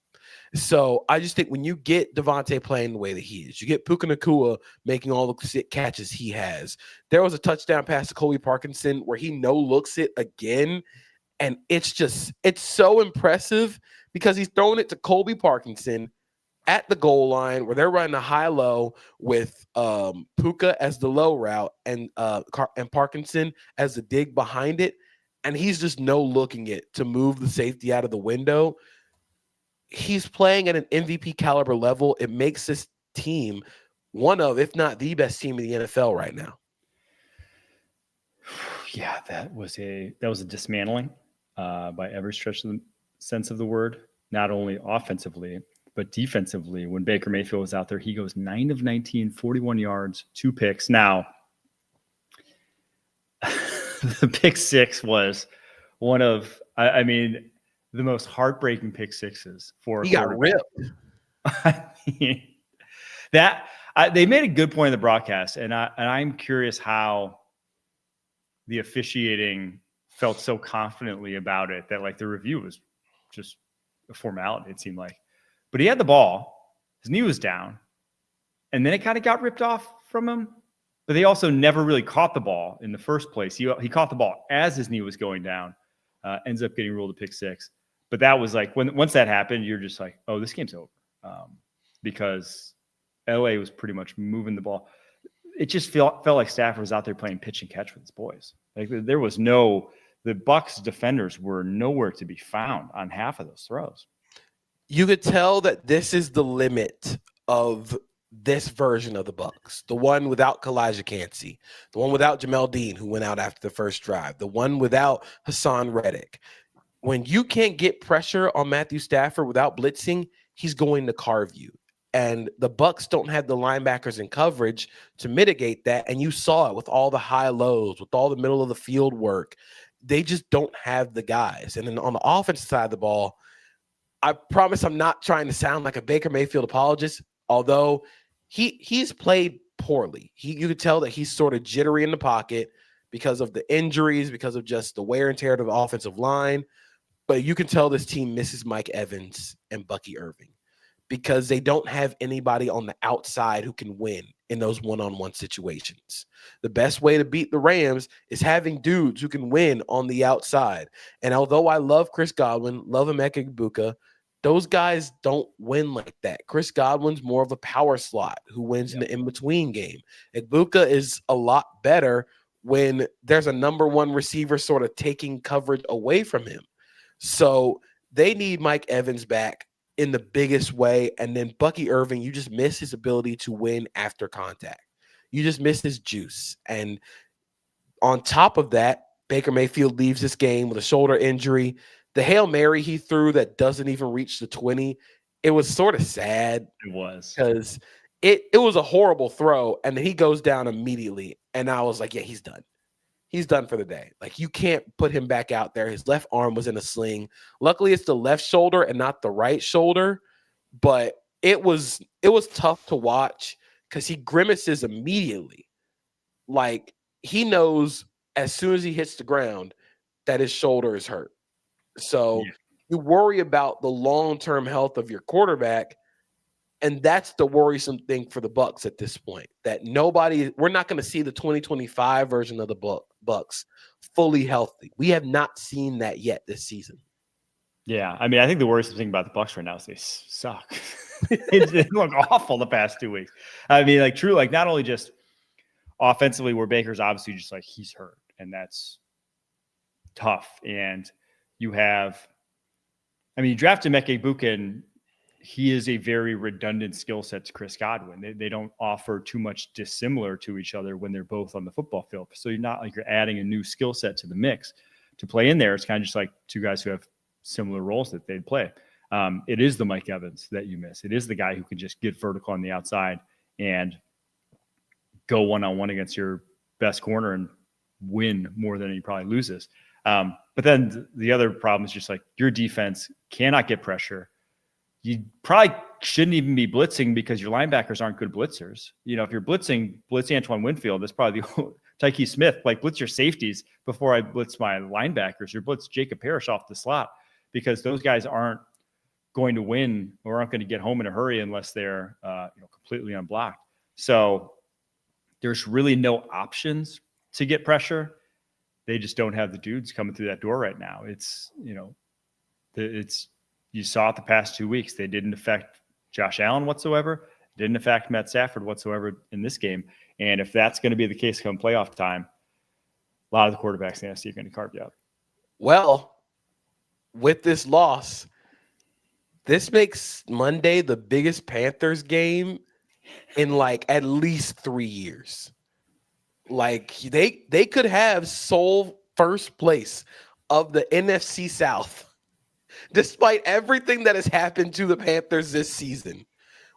So I just think when you get Devontae playing the way that he is, you get Puka Nacua making all the catches he has. There was a touchdown pass to Colby Parkinson where he no-looks it again. And it's so impressive because he's throwing it to Colby Parkinson at the goal line where they're running a high-low with Puka as the low route and Parkinson as the dig behind it. And he's just no-looking it to move the safety out of the window. He's playing at an MVP caliber level. It makes this team one of, if not the best team in the NFL right now. Yeah, that was a dismantling by every stretch of the sense of the word, not only offensively, but defensively. When Baker Mayfield was out there, he goes 9 of 19, 41 yards, 2 picks. Now, the pick six was one of, the most heartbreaking pick sixes for. He got ripped. I mean, they made a good point in the broadcast, and I'm curious how the officiating felt so confidently about it that like the review was just a formality. It seemed like, but he had the ball, his knee was down, and then it kind of got ripped off from him. But they also never really caught the ball in the first place. He caught the ball as his knee was going down. Ends up getting ruled a pick six. But that was like once that happened, you're just like, oh, this game's over, because LA was pretty much moving the ball. It just felt like Stafford was out there playing pitch and catch with his boys. Like the Bucs defenders were nowhere to be found on half of those throws. You could tell that this is the limit of this version of the Bucs, the one without Kalijah Kancey, the one without Jamel Dean, who went out after the first drive, the one without Hassan Reddick. When you can't get pressure on Matthew Stafford without blitzing, he's going to carve you. And the Bucs don't have the linebackers in coverage to mitigate that. And you saw it with all the high lows, with all the middle of the field work. They just don't have the guys. And then on the offensive side of the ball, I promise I'm not trying to sound like a Baker Mayfield apologist, although he's played poorly. You could tell that he's sort of jittery in the pocket because of the injuries, because of just the wear and tear of the offensive line. But you can tell this team misses Mike Evans and Bucky Irving because they don't have anybody on the outside who can win in those one-on-one situations. The best way to beat the Rams is having dudes who can win on the outside. And although I love Chris Godwin, love Emeka Egbuka, those guys don't win like that. Chris Godwin's more of a power slot who wins in the in-between game. Egbuka is a lot better when there's a number one receiver sort of taking coverage away from him. So they need Mike Evans back in the biggest way. And then Bucky Irving, you just miss his ability to win after contact. You just miss his juice. And on top of that, Baker Mayfield leaves this game with a shoulder injury. The Hail Mary he threw that doesn't even reach the 20, it was sort of sad. It was. Because it was a horrible throw, and he goes down immediately. And I was like, yeah, he's done. He's done for the day. Like, you can't put him back out there. His left arm was in a sling. Luckily, it's the left shoulder and not the right shoulder. But it was tough to watch because he grimaces immediately. Like, he knows as soon as he hits the ground that his shoulder is hurt. So you worry about the long-term health of your quarterback, and that's the worrisome thing for the Bucs at this point. That we're not going to see the 2025 version of the Bucs fully healthy. We have not seen that yet this season. Yeah, I mean, I think the worst thing about the Bucs right now is they suck. They look awful the past 2 weeks. I mean, like, true, like, not only just offensively, where Baker's obviously just like he's hurt, and that's tough. And you drafted Emeka Egbuka, and he is a very redundant skill set to Chris Godwin. They don't offer too much dissimilar to each other when they're both on the football field. So you're not like you're adding a new skill set to the mix to play in there. It's kind of just like two guys who have similar roles that they'd play. It is the Mike Evans that you miss. It is the guy who can just get vertical on the outside and go one-on-one against your best corner and win more than he probably loses. But then the other problem is just like your defense cannot get pressure. You probably shouldn't even be blitzing because your linebackers aren't good blitzers. You know, if you're blitz Antoine Winfield, that's probably the Tyke Smith, like blitz your safeties before I blitz my linebackers, or blitz Jacob Parrish off the slot, because those guys aren't going to win or aren't going to get home in a hurry unless they're completely unblocked. So there's really no options to get pressure. They just don't have the dudes coming through that door right now. You saw it the past 2 weeks. They didn't affect Josh Allen whatsoever. Didn't affect Matt Stafford whatsoever in this game. And if that's going to be the case come playoff time, a lot of the quarterbacks in the NFC are going to carve you up. Well, with this loss, this makes Monday the biggest Panthers game in like at least 3 years. Like they could have sole first place of the NFC South, despite everything that has happened to the Panthers this season,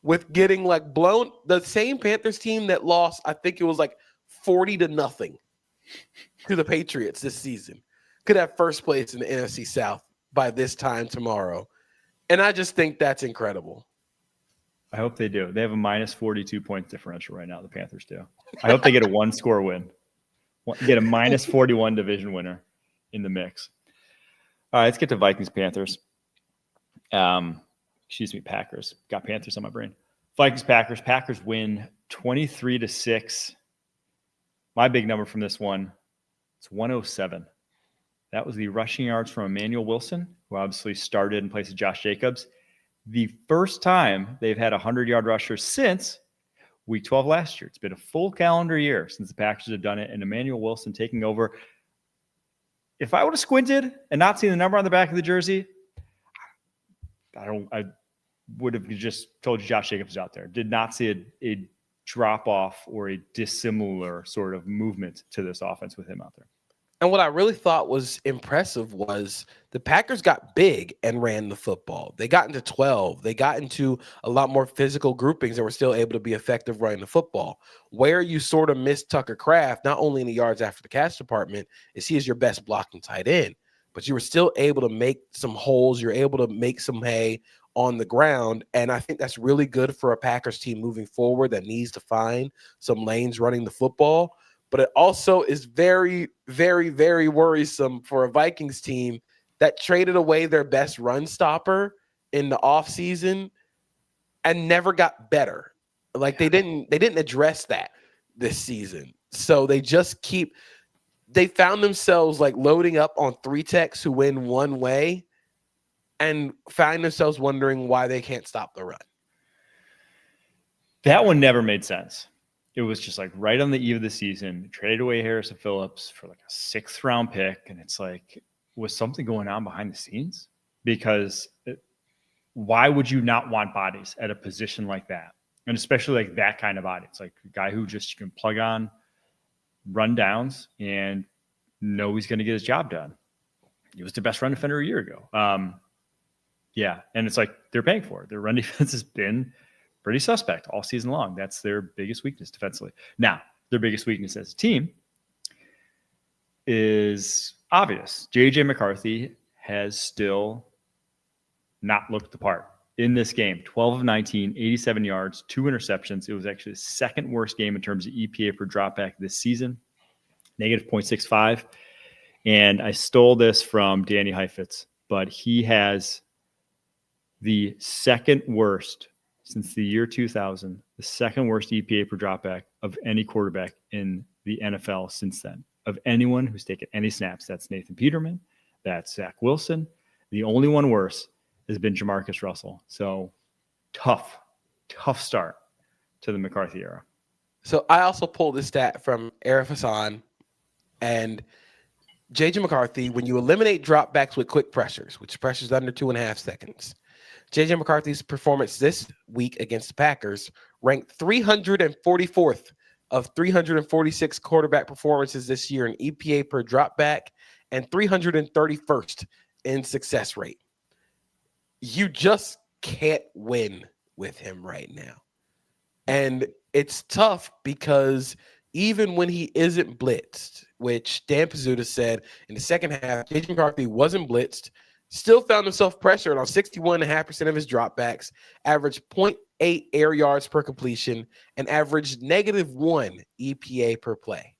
with getting like blown. The same Panthers team that lost, I think it was like 40-0 to the Patriots this season, could have first place in the NFC South by this time tomorrow. And I just think that's incredible. I hope they do. They have a minus 42 point differential right now. The Panthers do. I hope they get a 1-score win. Get a minus 41 division winner in the mix. All right, let's get to Vikings Panthers. Packers. Got Panthers on my brain. Vikings Packers. Packers win 23-6. My big number from this one, it's 107. That was the rushing yards from Emmanuel Wilson, who obviously started in place of Josh Jacobs. The first time they've had a 100-yard rusher since week 12 last year. It's been a full calendar year since the Packers have done it, and Emmanuel Wilson taking over. If I would have squinted and not seen the number on the back of the jersey, I would have just told you Josh Jacobs is out there. Did not see a drop off or a dissimilar sort of movement to this offense with him out there. And what I really thought was impressive was the Packers got big and ran the football. They got into 12. They got into a lot more physical groupings and were still able to be effective running the football. Where you sort of missed Tucker Kraft, not only in the yards after the catch department, is he is your best blocking tight end, but you were still able to make some holes. You're able to make some hay on the ground. And I think that's really good for a Packers team moving forward that needs to find some lanes running the football. But it also is very, very, very worrisome for a Vikings team that traded away their best run stopper in the offseason and never got better. Like they didn't address that this season. So they found themselves like loading up on 3 techs who win one way and find themselves wondering why they can't stop the run. That one never made sense. It was just like right on the eve of the season, traded away Harrison Phillips for like a 6th round pick. And it's like, was something going on behind the scenes? Because why would you not want bodies at a position like that? And especially like that kind of body. It's like a guy who just you can plug on run downs and know he's going to get his job done. He was the best run defender a year ago. Yeah. And it's like they're paying for it. Their run defense has been pretty suspect all season long. That's their biggest weakness defensively. Now, their biggest weakness as a team is obvious. J.J. McCarthy has still not looked the part in this game. 12 of 19, 87 yards, 2 interceptions. It was actually the second worst game in terms of EPA per dropback this season, negative 0.65. And I stole this from Danny Heifetz, but he has the second worst since the year 2000, the second worst EPA per dropback of any quarterback in the NFL since then. Of anyone who's taken any snaps, that's Nathan Peterman, that's Zach Wilson. The only one worse has been Jamarcus Russell. So tough start to the McCarthy era. So I also pulled this stat from Arif Hassan and J.J. McCarthy. When you eliminate dropbacks with quick pressures, which pressures under 2.5 seconds, J.J. McCarthy's performance this week against the Packers ranked 344th of 346 quarterback performances this year in EPA per dropback and 331st in success rate. You just can't win with him right now. And it's tough because even when he isn't blitzed, which Dan Pizzuta said in the second half, J.J. McCarthy wasn't blitzed, still found himself pressured on 61.5% of his dropbacks, averaged 0.8 air yards per completion, and averaged -1 EPA per play.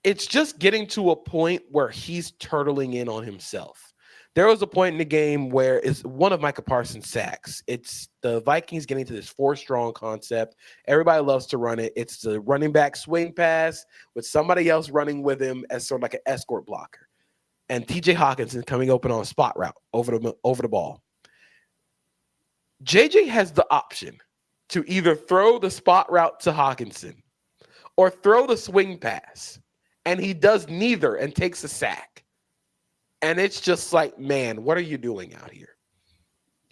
It's just getting to a point where he's turtling in on himself. There was a point in the game where it's one of Micah Parsons' sacks. It's the Vikings getting to this 4-strong concept. Everybody loves to run it. It's the running back swing pass with somebody else running with him as sort of like an escort blocker. And TJ Hawkinson coming open on a spot route over the ball. JJ has the option to either throw the spot route to Hawkinson or throw the swing pass. And he does neither and takes a sack. And it's just like, man, what are you doing out here?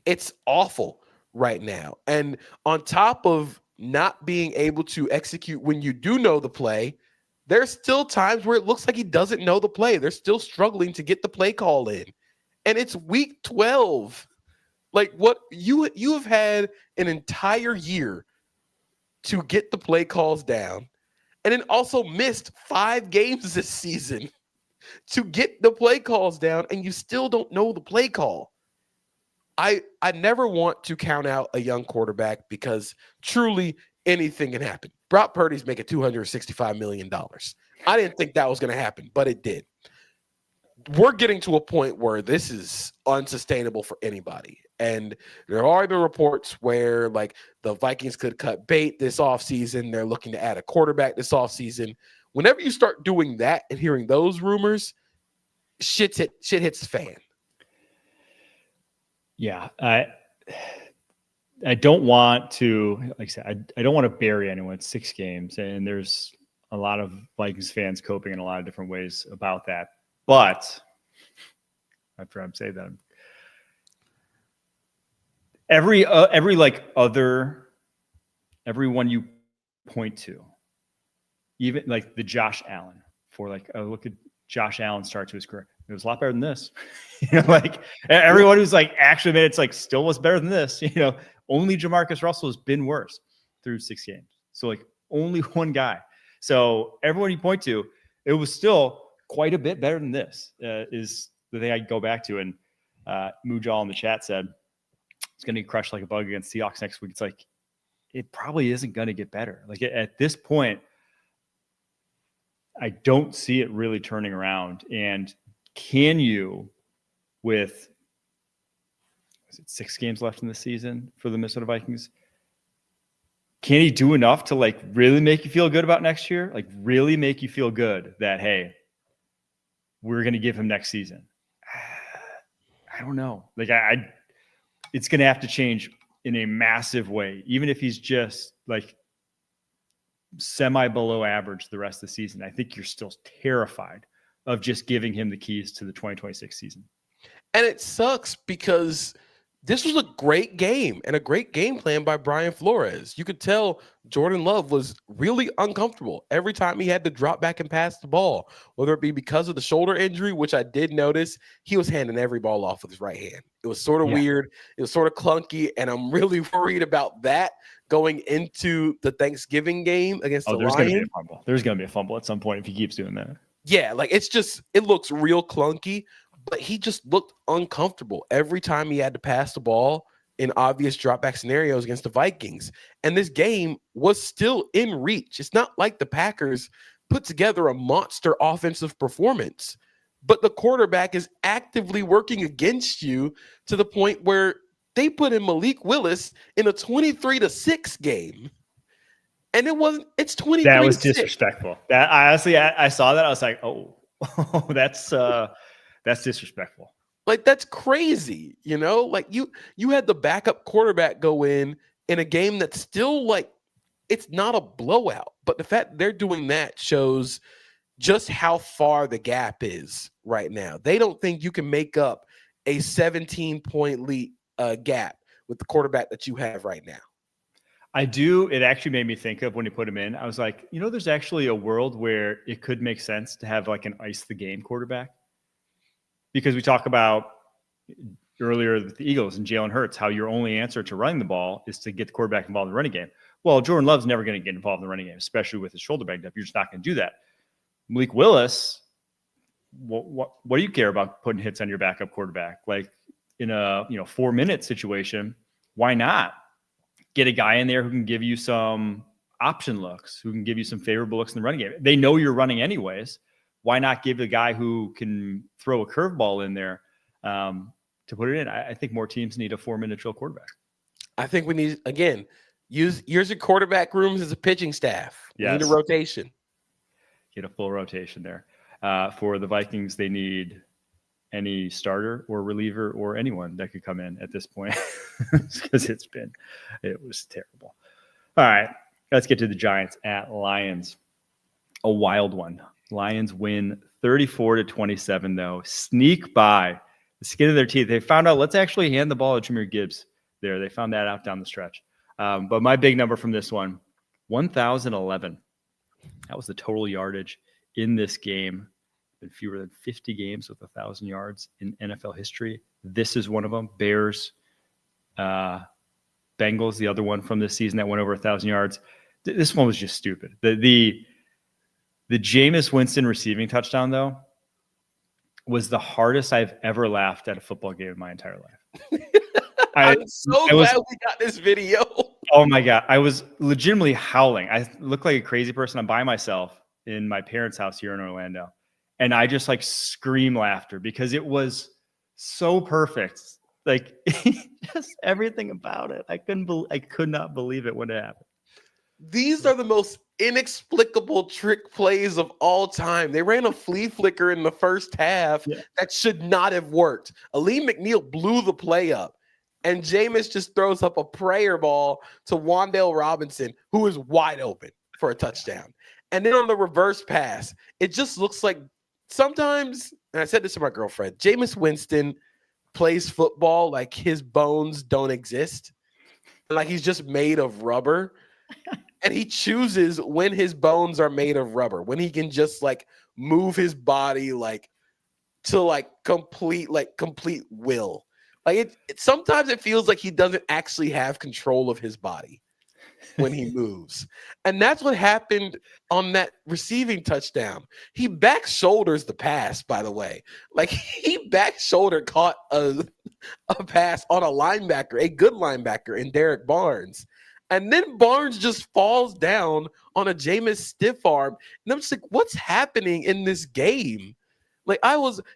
It's awful right now. And on top of not being able to execute when you do know the play, there's still times where it looks like he doesn't know the play. They're still struggling to get the play call in. And it's week 12. Like, what you have had an entire year to get the play calls down, and then also missed 5 games this season to get the play calls down, and you still don't know the play call. I never want to count out a young quarterback because truly anything can happen. Brock Purdy's making $265 million. I didn't think that was going to happen, but it did. We're getting to a point where this is unsustainable for anybody. And there have already been reports where, like, the Vikings could cut bait this offseason. They're looking to add a quarterback this offseason. Whenever you start doing that and hearing those rumors, shit hits the fan. Yeah, I don't want to, like I said, I don't want to bury anyone. It's 6 games, and there's a lot of Vikings fans coping in a lot of different ways about that. But after I'm saying that, everyone you point to, even like the Josh Allen, for like, oh, look at Josh Allen start to his career. It was a lot better than this. Like everyone who's like actually made it's like still was better than this. Only Jamarcus Russell has been worse through 6 games. So like only one guy. So everyone you point to, it was still quite a bit better than this, is the thing I go back to. And Mujal in the chat said it's going to get crushed like a bug against Seahawks next week. It's like, it probably isn't going to get better. Like at this point, I don't see it really turning around. And can you, with 6 games left in the season for the Minnesota Vikings, can he do enough to like really make you feel good about next year? Like really make you feel good that, hey, we're going to give him next season? I don't know. Like it's going to have to change in a massive way. Even if he's just like semi below average the rest of the season, I think you're still terrified of just giving him the keys to the 2026 season. And it sucks because this was a great game and a great game plan by Brian Flores. You could tell Jordan Love was really uncomfortable every time he had to drop back and pass the ball, whether it be because of the shoulder injury, which I did notice he was handing every ball off with his right hand. It was sort of weird. It was sort of clunky. And I'm really worried about that going into the Thanksgiving game against the Lions. Going to be a fumble. There's going to be a fumble at some point if he keeps doing that. Yeah, like it looks real clunky. But he just looked uncomfortable every time he had to pass the ball in obvious dropback scenarios against the Vikings. And this game was still in reach. It's not like the Packers put together a monster offensive performance, but the quarterback is actively working against you to the point where they put in Malik Willis in a 23-6 game. And it's 23-6. That was disrespectful. That honestly, I saw that. I was like, oh, that's disrespectful. Like, that's crazy, Like, you had the backup quarterback go in a game that's still, like, it's not a blowout. But the fact they're doing that shows just how far the gap is right now. They don't think you can make up a 17-point lead gap with the quarterback that you have right now. I do. It actually made me think of when you put him in. I was like, there's actually a world where it could make sense to have like an ice the game quarterback, because we talk about earlier with the Eagles and Jalen Hurts, how your only answer to running the ball is to get the quarterback involved in the running game. Well, Jordan Love's never going to get involved in the running game, especially with his shoulder banged up. You're just not going to do that. Malik Willis, what do you care about putting hits on your backup quarterback? Like in a 4-minute situation, why not get a guy in there who can give you some option looks, who can give you some favorable looks in the running game? They know you're running anyways. Why not give a guy who can throw a curveball in there to put it in? I think more teams need a 4-minute drill quarterback. I think we need, again, use your quarterback rooms as a pitching staff. Yes. We need a rotation. Get a full rotation there. For the Vikings, they need any starter or reliever or anyone that could come in at this point, because it was terrible. All right, let's get to the Giants at Lions. A wild one. Lions win 34-27, though. Sneak by the skin of their teeth. They found out, let's actually hand the ball to Jahmyr Gibbs there. They found that out down the stretch. But my big number from this one, 1,011. That was the total yardage in this game. Been fewer than 50 games with 1,000 yards in NFL history. This is one of them. Bears, Bengals, the other one from this season that went over 1,000 yards. This one was just stupid. The Jameis Winston receiving touchdown, though, was the hardest I've ever laughed at a football game in my entire life. I'm so glad we got this video. Oh my God. I was legitimately howling. I look like a crazy person. I'm by myself in my parents' house here in Orlando. And I just like scream laughter because it was so perfect. Like just everything about it. I could not believe it when it happened. These are the most inexplicable trick plays of all time. They ran a flea flicker in the first half that should not have worked. Aleem McNeil blew the play up, and Jameis just throws up a prayer ball to Wan'Dale Robinson, who is wide open for a touchdown. And then on the reverse pass, it just looks like sometimes, and I said this to my girlfriend, Jameis Winston plays football like his bones don't exist, like he's just made of rubber. And he chooses when his bones are made of rubber, when he can just like move his body like to like complete will. Like it sometimes it feels like he doesn't actually have control of his body when he moves. And that's what happened on that receiving touchdown. He back shoulders the pass, by the way. Like he back shoulder caught a pass on a linebacker, a good linebacker in Derek Barnes. And then Barnes just falls down on a Jameis stiff arm. And I'm just like, what's happening in this game? Like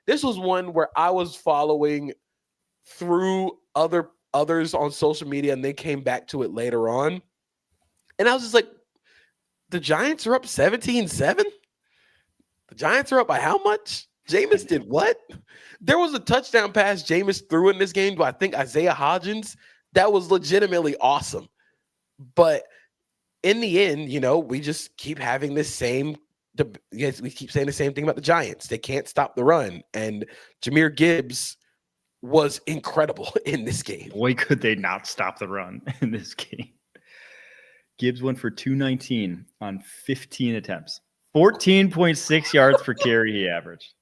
this was one where I was following through others on social media, and they came back to it later on. And I was just like, the Giants are up 17-7? The Giants are up by how much? Jameis did what? There was a touchdown pass Jameis threw in this game to, I think, Isaiah Hodgins. That was legitimately awesome. But in the end, we just keep having this same – we keep saying the same thing about the Giants. They can't stop the run. And Jahmyr Gibbs was incredible in this game. Boy, could they not stop the run in this game. Gibbs went for 219 on 15 attempts. 14.6 yards per carry he averaged.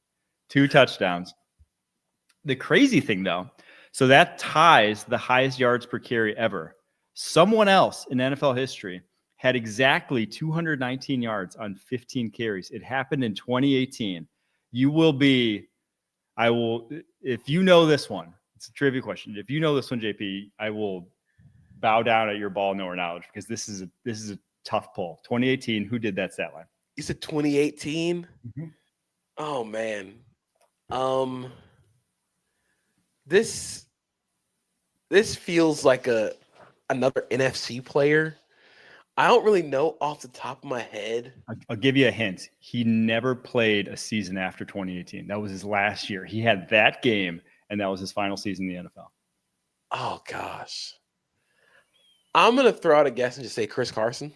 2 touchdowns. The crazy thing, though, so that ties the highest yards per carry ever. Someone else in NFL history had exactly 219 yards on 15 carries. It happened in 2018. If you know this one, it's a trivia question. If you know this one, JP, I will bow down at your ball knower knowledge, because this is a tough pull. 2018, who did that stat line? You said 2018? Mm-hmm. Oh, man. This feels like another NFC player. I don't really know off the top of my head. I'll give you a hint. He never played a season after 2018. That was his last year. He had that game, and that was his final season in the NFL. Oh, gosh. I'm going to throw out a guess and just say Chris Carson.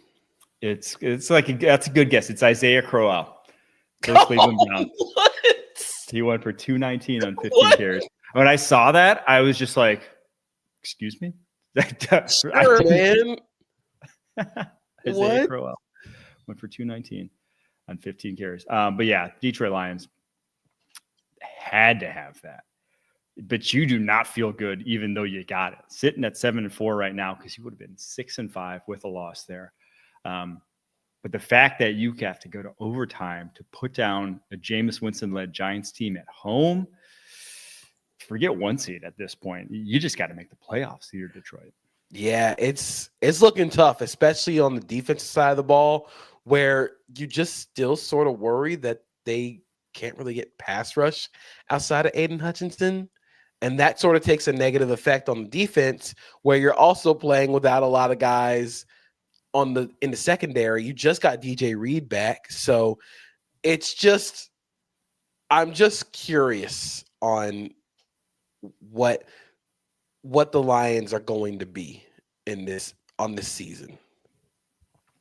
It's like that's a good guess. It's Isaiah Crowell. Cleveland Browns. What? He went for 219 on 15 carries. When I saw that, I was just like, excuse me? Sure, man. Isaiah What? Crowell went for 219 on 15 carries. But yeah, Detroit Lions had to have that. But you do not feel good, even though you got it. Sitting at 7-4 right now, because you would have been 6-5 with a loss there. But the fact that you have to go to overtime to put down a Jameis Winston-led Giants team at home, forget one seed at this point. You just got to make the playoffs here, Detroit. Yeah, it's looking tough, especially on the defensive side of the ball, where you just still sort of worry that they can't really get pass rush outside of Aiden Hutchinson. And that sort of takes a negative effect on the defense, where you're also playing without a lot of guys in the secondary. You just got DJ Reed back. So it's just, I'm just curious on what the Lions are going to be on this season.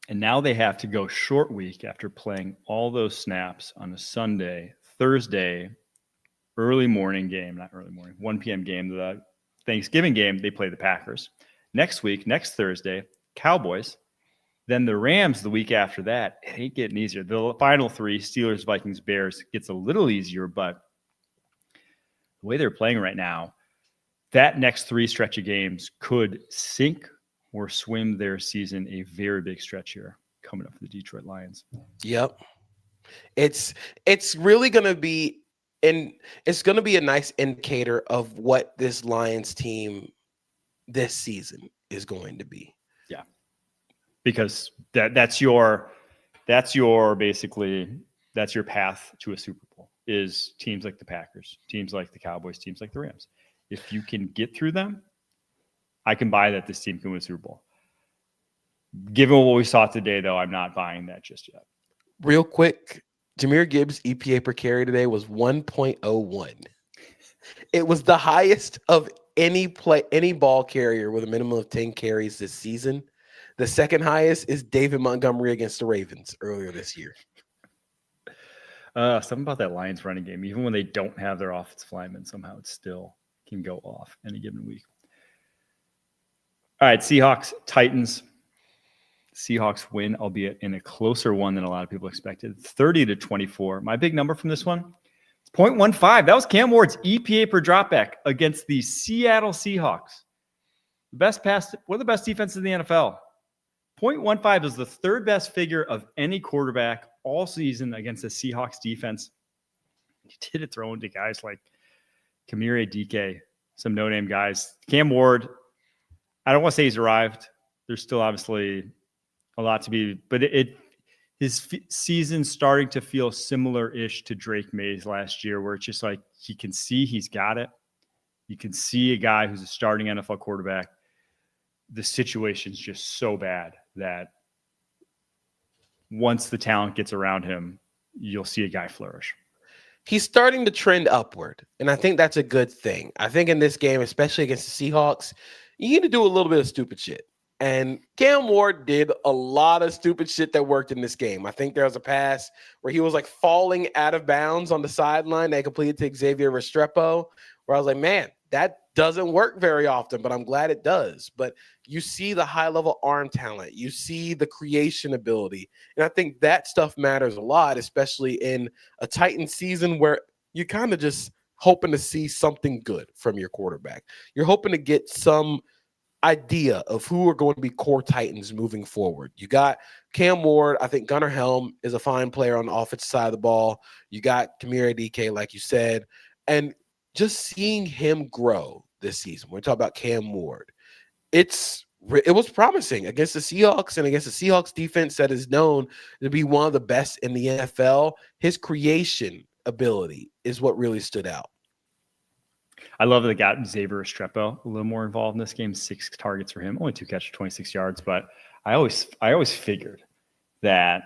And now they have to go short week after playing all those snaps on a Sunday, Thursday, early morning game, not early morning, 1 p.m. game, the Thanksgiving game. They play the Packers. Next week, next Thursday, Cowboys. Then the Rams the week after that. It ain't getting easier. The final three, Steelers, Vikings, Bears, gets a little easier, but the way they're playing right now, that next three stretch of games could sink or swim their season a very big stretch here coming up for the Detroit Lions. Yep. It's really going to be, and it's going to be a nice indicator of what this Lions team this season is going to be. Yeah. Because that's your path to a Super Bowl is teams like the Packers, teams like the Cowboys, teams like the Rams. If you can get through them, I can buy that this team can win a Super Bowl. Given what we saw today, though, I'm not buying that just yet. Real quick, Jahmyr Gibbs' EPA per carry today was 1.01. It was the highest of any ball carrier with a minimum of 10 carries this season. The second highest is David Montgomery against the Ravens earlier this year. Something about that Lions running game, even when they don't have their offensive linemen, somehow it still can go off any given week. All right, Seahawks, Titans. Seahawks win, albeit in a closer one than a lot of people expected, 30-24. My big number from this one, it's 0.15. That was Cam Ward's EPA per dropback against the Seattle Seahawks. One of the best defenses in the NFL. 0.15 is the third best figure of any quarterback all season against the Seahawks defense. You did it throwing to guys like Kamire DK, some no-name guys. Cam Ward, I don't want to say he's arrived. There's still obviously a lot to be, but his season's starting to feel similar-ish to Drake May's last year, where it's just like he can see he's got it. You can see a guy who's a starting NFL quarterback. The situation's just so bad that once the talent gets around him, you'll see a guy flourish. He's starting to trend upward, and I think that's a good thing. I think in this game, especially against the Seahawks, you need to do a little bit of stupid shit. And Cam Ward did a lot of stupid shit that worked in this game. I think there was a pass where he was like falling out of bounds on the sideline that completed to Xavier Restrepo, where I was like, man, that doesn't work very often, but I'm glad it does. But you see the high-level arm talent. You see the creation ability. And I think that stuff matters a lot, especially in a Titans season where you're kind of just hoping to see something good from your quarterback. You're hoping to get some idea of who are going to be core Titans moving forward. You got Cam Ward. I think Gunnar Helm is a fine player on the offensive side of the ball. You got Kamire DK, like you said. And just seeing him grow this season, when we talk about Cam Ward, it was promising against the Seahawks and against the Seahawks defense that is known to be one of the best in the NFL. His creation ability is what really stood out. I love that they got Xavier Restrepo a little more involved in this game. 6 targets for him, only 2 catches, 26 yards. But I always figured that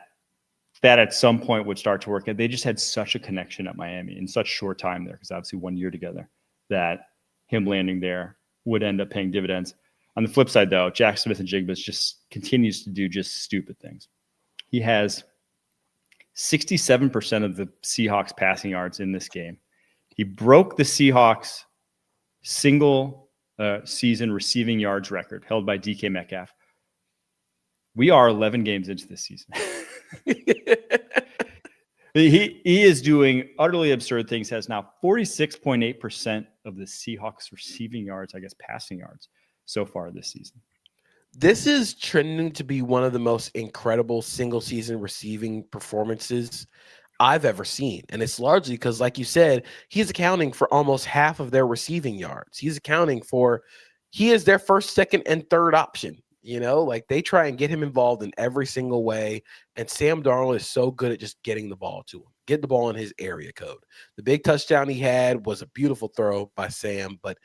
at some point would start to work. And they just had such a connection at Miami in such short time there, because obviously 1 year together, that him landing there would end up paying dividends. On the flip side, though, Jack Smith-Njigba just continues to do just stupid things. He has 67% of the Seahawks passing yards in this game. He broke the Seahawks single season receiving yards record held by DK Metcalf. We are 11 games into this season. He is doing utterly absurd things, has now 46.8% of the Seahawks receiving yards, I guess passing yards, so far this season. This is trending to be one of the most incredible single season receiving performances I've ever seen. And it's largely because, like you said, he's accounting for almost half of their receiving yards. He is their first, second, and third option. Like they try and get him involved in every single way. And Sam Darnold is so good at just getting the ball to him, get the ball in his area code. The big touchdown he had was a beautiful throw by Sam, but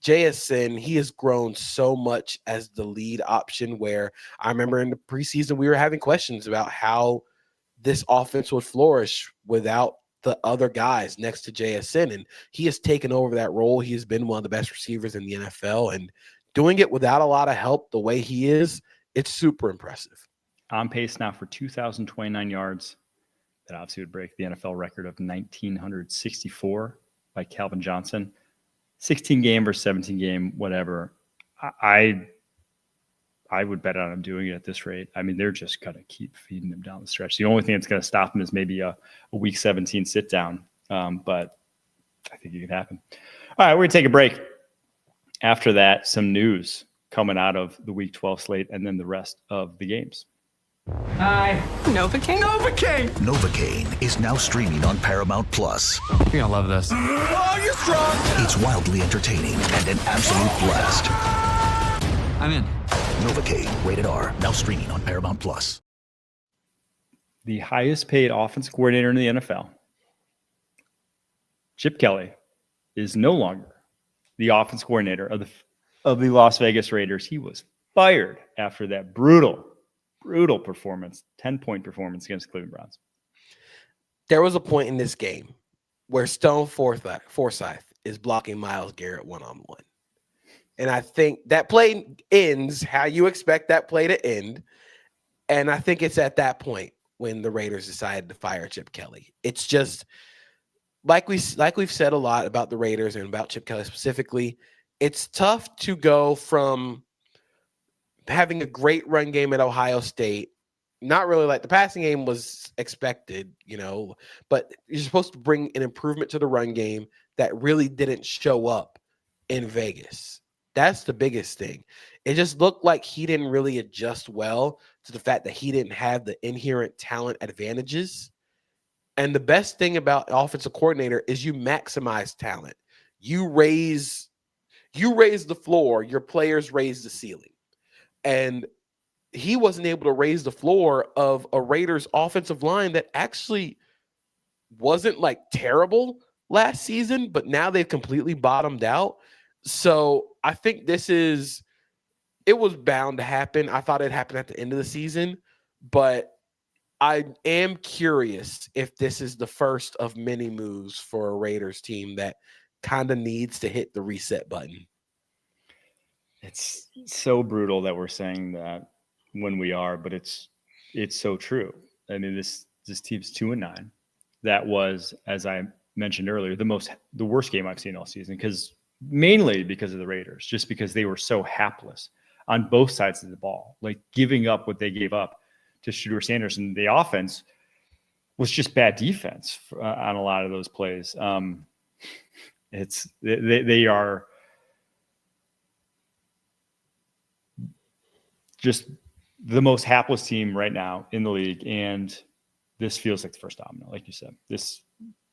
JSN, he has grown so much as the lead option, where I remember in the preseason we were having questions about how this offense would flourish without the other guys next to JSN. And he has taken over that role. He has been one of the best receivers in the NFL, and doing it without a lot of help the way he is, it's super impressive. On pace now for 2,029 yards. That obviously would break the NFL record of 1,964 by Calvin Johnson. 16 game versus 17 game, whatever. I would bet on him doing it at this rate. I mean, they're just going to keep feeding him down the stretch. The only thing that's going to stop him is maybe a week 17 sit down. But I think it can happen. All right, we're going to take a break. After that, some news coming out of the week 12 slate and then the rest of the games. Hi. Novocaine? Novocaine! Novocaine is now streaming on Paramount Plus. You're gonna love this. Oh, you're strong! It's wildly entertaining and an absolute blast. I'm in. Novocaine, rated R, now streaming on Paramount Plus. The highest paid offense coordinator in the NFL, Chip Kelly, is no longer the offense coordinator of the Las Vegas Raiders. He was fired after that brutal performance, 10-point performance against Cleveland Browns. There was a point in this game where Stone Forsythe is blocking Myles Garrett one-on-one. And I think that play ends how you expect that play to end. And I think it's at that point when the Raiders decided to fire Chip Kelly. It's just like we've said a lot about the Raiders and about Chip Kelly specifically. It's tough to go from having a great run game at Ohio State, not really like the passing game was expected, but you're supposed to bring an improvement to the run game that really didn't show up in Vegas. That's the biggest thing. It just looked like he didn't really adjust well to the fact that he didn't have the inherent talent advantages. And the best thing about offensive coordinator is you maximize talent. You raise the floor, your players raise the ceiling. And he wasn't able to raise the floor of a Raiders offensive line that actually wasn't like terrible last season, but now they've completely bottomed out. So I think it was bound to happen. I thought it happened at the end of the season, but I am curious if this is the first of many moves for a Raiders team that kind of needs to hit the reset button. It's so brutal that we're saying that when we are, but it's so true. I mean, this team's 2-9. That was, as I mentioned earlier, the worst game I've seen all season, mainly because of the Raiders, just because they were so hapless on both sides of the ball, like giving up what they gave up to Shedeur Sanders, and the offense was just bad defense on a lot of those plays. They are just the most hapless team right now in the league, and this feels like the first domino, like you said. This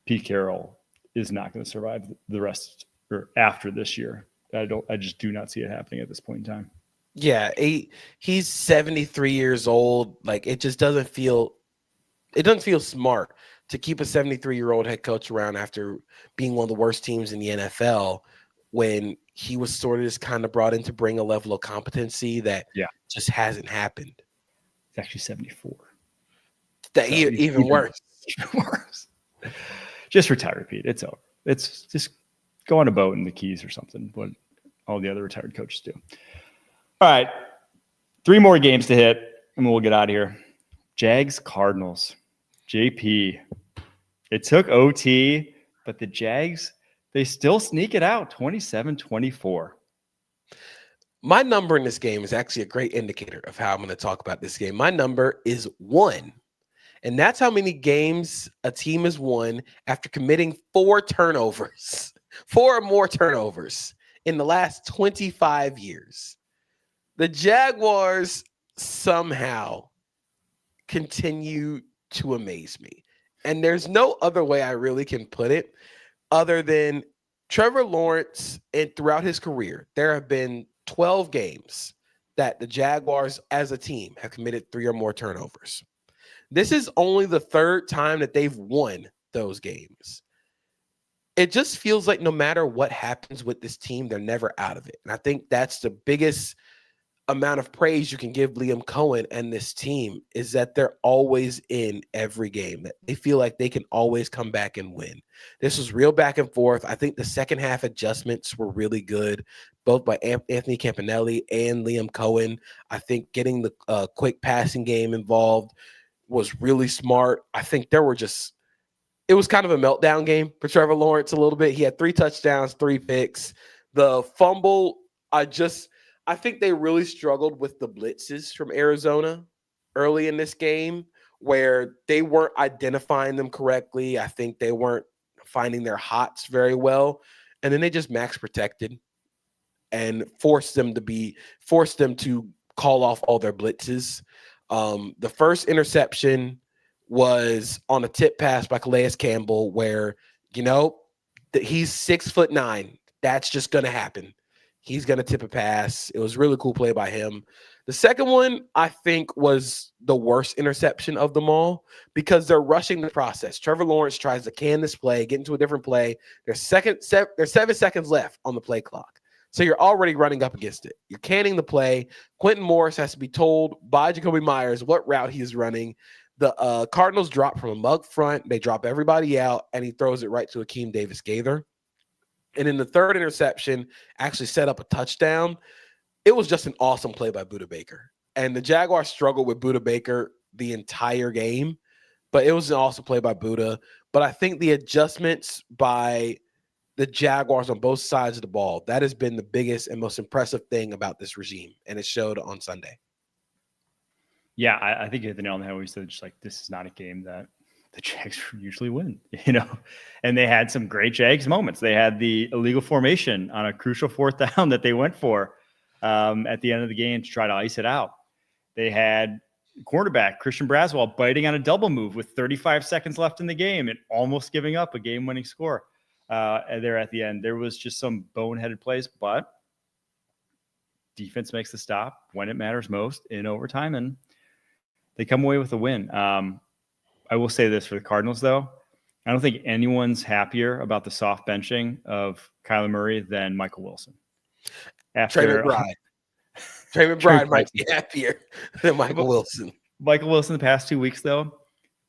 Pete Carroll is not going to survive the rest or after this year. I just do not see it happening at this point in time. Yeah, he's 73 years old. Like it doesn't feel smart to keep a 73-year-old head coach around after being one of the worst teams in the NFL, when he was sort of just kind of brought in to bring a level of competency that just hasn't happened. It's actually 74. That so even worse. Even worse. Just retire, Pete. It's over. It's just go on a boat in the Keys or something, what all the other retired coaches do. All right, 3 more games to hit, and we'll get out of here. Jags, Cardinals. JP. It took OT, but the Jags, they still sneak it out, 27-24. My number in this game is actually a great indicator of how I'm going to talk about this game. My number is 1. And that's how many games a team has won after committing 4 turnovers, 4 or more turnovers in the last 25 years. The Jaguars somehow continue to amaze me. And there's no other way I really can put it other than Trevor Lawrence, and throughout his career, there have been 12 games that the Jaguars as a team have committed 3 or more turnovers. This is only the 3rd time that they've won those games. It just feels like no matter what happens with this team, they're never out of it. And I think that's the biggest amount of praise you can give Liam Cohen and this team, is that they're always in every game, that they feel like they can always come back and win. This was real back and forth. I think the second half adjustments were really good, both by Anthony Campanelli and Liam Cohen. I think getting the quick passing game involved was really smart. I think it was kind of a meltdown game for Trevor Lawrence a little bit. He had 3 touchdowns, 3 picks. The fumble, I think they really struggled with the blitzes from Arizona early in this game, where they weren't identifying them correctly. I think they weren't finding their hots very well. And then they just max protected and forced them to call off all their blitzes. The first interception was on a tip pass by Calais Campbell, where, he's 6'9". That's just going to happen. He's going to tip a pass. It was a really cool play by him. The second one, I think, was the worst interception of them all, because they're rushing the process. Trevor Lawrence tries to can this play, get into a different play. There's 7 seconds left on the play clock. So you're already running up against it. You're canning the play. Quentin Morris has to be told by Jacoby Myers what route he's running. The Cardinals drop from a mug front. They drop everybody out, and he throws it right to Akeem Davis-Gaither. And in the third interception, actually set up a touchdown. It was just an awesome play by Budda Baker. And the Jaguars struggled with Budda Baker the entire game, but it was an awesome play by Budda. But I think the adjustments by the Jaguars on both sides of the ball, that has been the biggest and most impressive thing about this regime, and it showed on Sunday. Yeah, I think you hit the nail on the head when we said, just like, this is not a game that the Jags usually win, and they had some great Jags moments. They had the illegal formation on a crucial 4th down that they went for at the end of the game to try to ice it out. They had cornerback Christian Braswell biting on a double move with 35 seconds left in the game and almost giving up a game-winning score there at the end. There was just some boneheaded plays, but defense makes the stop when it matters most in overtime, and they come away with a win. I will say this for the Cardinals, though. I don't think anyone's happier about the soft benching of Kyler Murray than Michael Wilson. Trey McBride might be happier than Michael Wilson. Michael Wilson the past 2 weeks, though,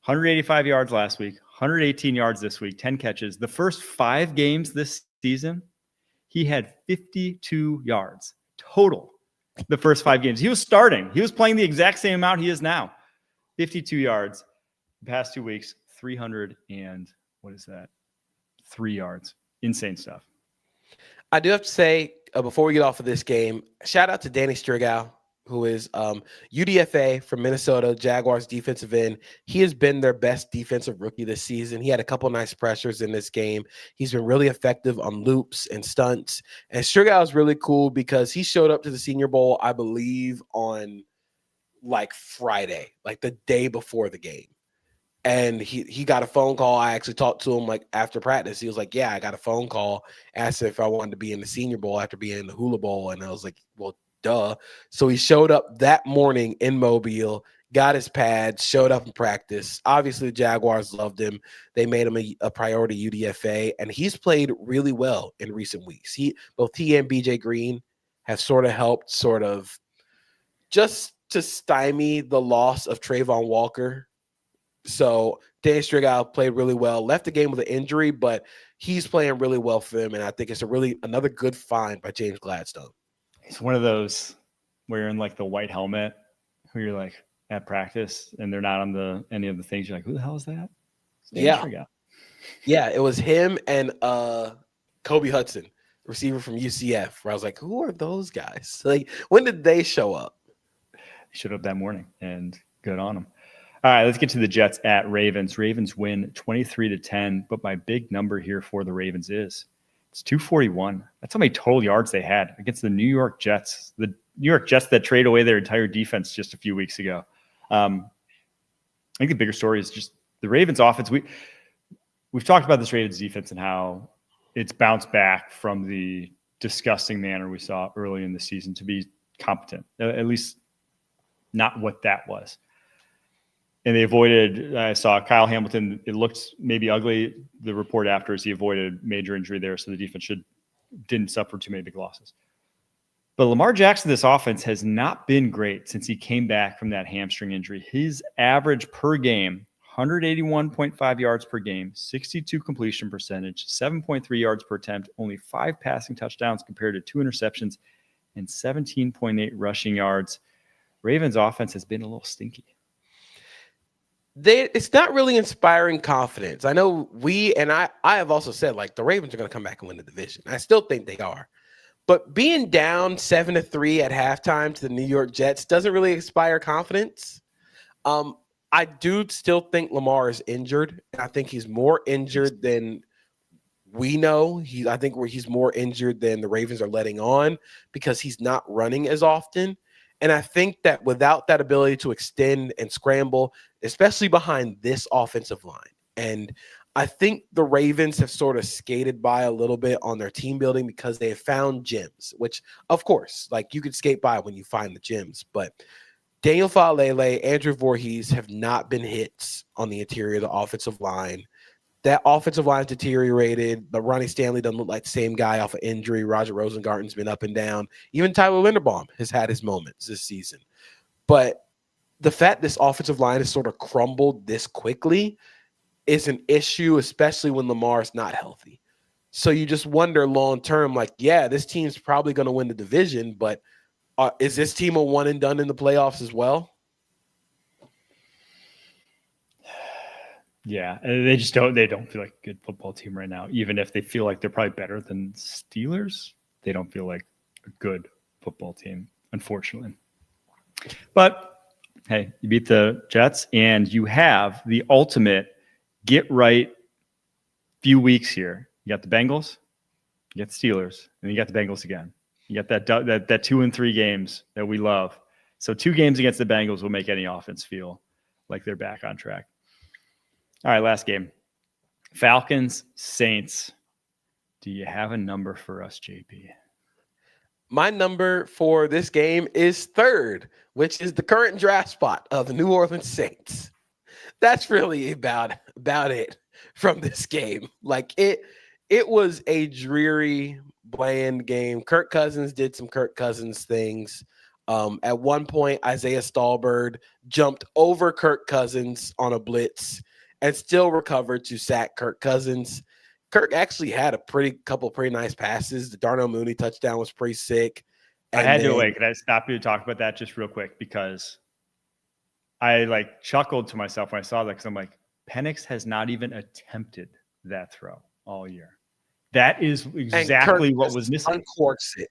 185 yards last week, 118 yards this week, 10 catches. The first 5 games this season, he had 52 yards total. The first 5 games. He was starting. He was playing the exact same amount he is now. 52 yards. The past 2 weeks, 300 and what is that? 3 yards. Insane stuff. I do have to say, before we get off of this game, shout out to Danny Strigow, who is UDFA from Minnesota, Jaguars defensive end. He has been their best defensive rookie this season. He had a couple nice pressures in this game. He's been really effective on loops and stunts. And Strigow is really cool because he showed up to the Senior Bowl, I believe, on like Friday, like the day before the game. And he got a phone call. I actually talked to him like after practice. He was like, yeah, I got a phone call, asked if I wanted to be in the Senior Bowl after being in the Hula Bowl. And I was like, well, duh. So he showed up that morning in Mobile, got his pads, showed up in practice. Obviously, the Jaguars loved him. They made him a priority UDFA, and he's played really well in recent weeks. Both he and BJ Green have sort of helped just to stymie the loss of Trayvon Walker. So Dan Strigow played really well, left the game with an injury, but he's playing really well for them. And I think it's another good find by James Gladstone. It's one of those where you're in like the white helmet, who you're like at practice and they're not on any of the things. You're like, who the hell is that? Yeah. It was him and Kobe Hudson. receiver from UCF, where I was like, who are those guys? Like, when did they show up? They showed up that morning, and good on them. All right, let's get to the Jets at Ravens. Ravens win 23-10, but my big number here for the Ravens is it's 241. That's how many total yards they had against the New York Jets. The New York Jets that traded away their entire defense just a few weeks ago. I think the bigger story is just the Ravens offense. We've talked about this Ravens defense and how it's bounced back from the disgusting manner we saw early in the season to be competent, at least not what that was. And they avoided, I saw Kyle Hamilton, it looked maybe ugly. The report after is he avoided major injury there, so the defense didn't suffer too many big losses. But Lamar Jackson, this offense has not been great since he came back from that hamstring injury. His average per game, 181.5 yards per game, 62 completion percentage, 7.3 yards per attempt, only 5 passing touchdowns compared to 2 interceptions, and 17.8 rushing yards. Ravens offense has been a little stinky. It's not really inspiring confidence. I know I have also said, like, the Ravens are going to come back and win the division. I still think they are. But being down 7-3 at halftime to the New York Jets doesn't really inspire confidence. I do still think Lamar is injured. I think he's more injured than we know. I think he's more injured than the Ravens are letting on because he's not running as often. And I think that without that ability to extend and scramble, especially behind this offensive line, and I think the Ravens have sort of skated by a little bit on their team building because they have found gems, which, of course, like, you could skate by when you find the gems. But Daniel Faalele, Andrew Voorhees have not been hits on the interior of the offensive line. That offensive line deteriorated, but Ronnie Stanley doesn't look like the same guy off of injury. Roger Rosengarten's been up and down. Even Tyler Linderbaum has had his moments this season. But the fact this offensive line has sort of crumbled this quickly is an issue, especially when Lamar's not healthy. So you just wonder long term, like, yeah, this team's probably going to win the division, but is this team a one and done in the playoffs as well? Yeah, they don't feel like a good football team right now. Even if they feel like they're probably better than Steelers, they don't feel like a good football team, unfortunately. But hey, you beat the Jets and you have the ultimate get right few weeks here. You got the Bengals, you got the Steelers, and you got the Bengals again. You got that 2 and 3 games that we love. So 2 games against the Bengals will make any offense feel like they're back on track. All right, last game. Falcons, Saints. Do you have a number for us, JP? My number for this game is 3rd, which is the current draft spot of the New Orleans Saints. That's really about it from this game. Like, it was a dreary, bland game. Kirk Cousins did some Kirk Cousins things. At one point, Isaiah Stallbird jumped over Kirk Cousins on a blitz and still recovered to sack Kirk Cousins. Kirk actually had a couple pretty nice passes. The Darnell Mooney touchdown was pretty sick. Can I stop you to talk about that just real quick? Because I chuckled to myself when I saw that, because I'm like, Penix has not even attempted that throw all year. That is exactly what was missing. Uncorks it.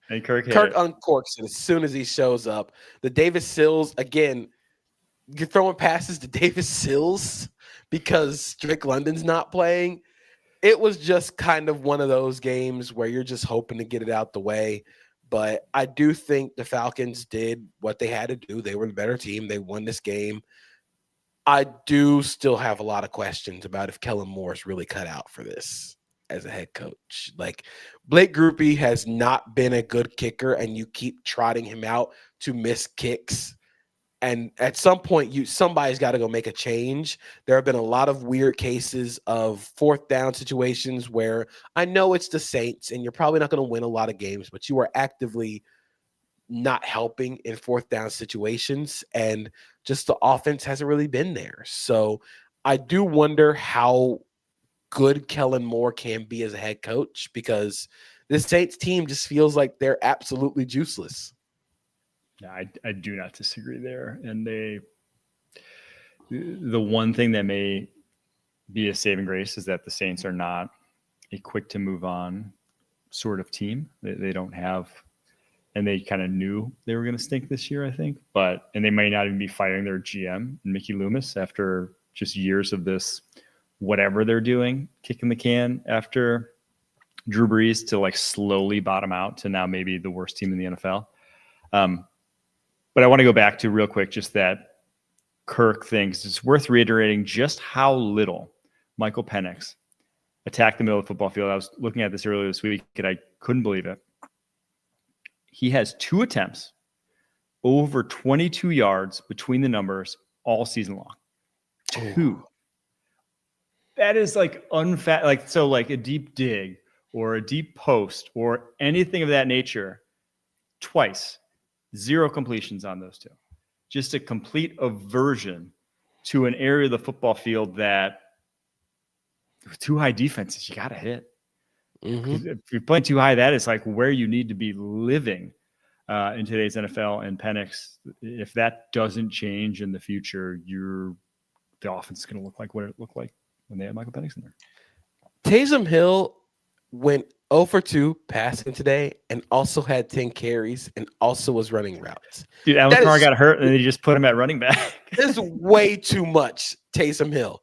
And Kirk uncorks it as soon as he shows up. The Davis Sills, again, you're throwing passes to Davis Sills because Drake London's not playing. It was just kind of one of those games where you're just hoping to get it out the way. But I do think the Falcons did what they had to do. They were the better team. They won this game. I do still have a lot of questions about if Kellen Moore's really cut out for this as a head coach. Like, Blake Grupe has not been a good kicker, and you keep trotting him out to miss kicks. And at some point, somebody's got to go make a change. There have been a lot of weird cases of 4th down situations where I know it's the Saints, and you're probably not going to win a lot of games, but you are actively not helping in 4th down situations, and just the offense hasn't really been there. So I do wonder how good Kellen Moore can be as a head coach, because this Saints team just feels like they're absolutely juiceless. No, I do not disagree there. And the one thing that may be a saving grace is that the Saints are not a quick to move on sort of team. They don't have, and they kind of knew they were going to stink this year, I think. And they may not even be firing their GM, Mickey Loomis, after just years of this, whatever they're doing, kicking the can after Drew Brees to like slowly bottom out to now maybe the worst team in the NFL. But I want to go back to real quick, just that Kirk thing, 'cause it's worth reiterating just how little Michael Penix attacked the middle of the football field. I was looking at this earlier this week and I couldn't believe it. He has 2 attempts over 22 yards between the numbers all season long. 2. That is like like a deep dig or a deep post or anything of that nature. Twice. 0 completions on those 2. Just a complete aversion to an area of the football field that with 2 high defenses, you got to hit. Mm-hmm. If you're playing too high, that is like where you need to be living in today's NFL. And Penix, if that doesn't change in the future, the offense is going to look like what it looked like when they had Michael Penix in there. Taysom Hill went 0 for 2 passing today and also had 10 carries and also was running routes. Dude, Alvin Kamara got hurt and they just put him at running back. This is way too much Taysom Hill.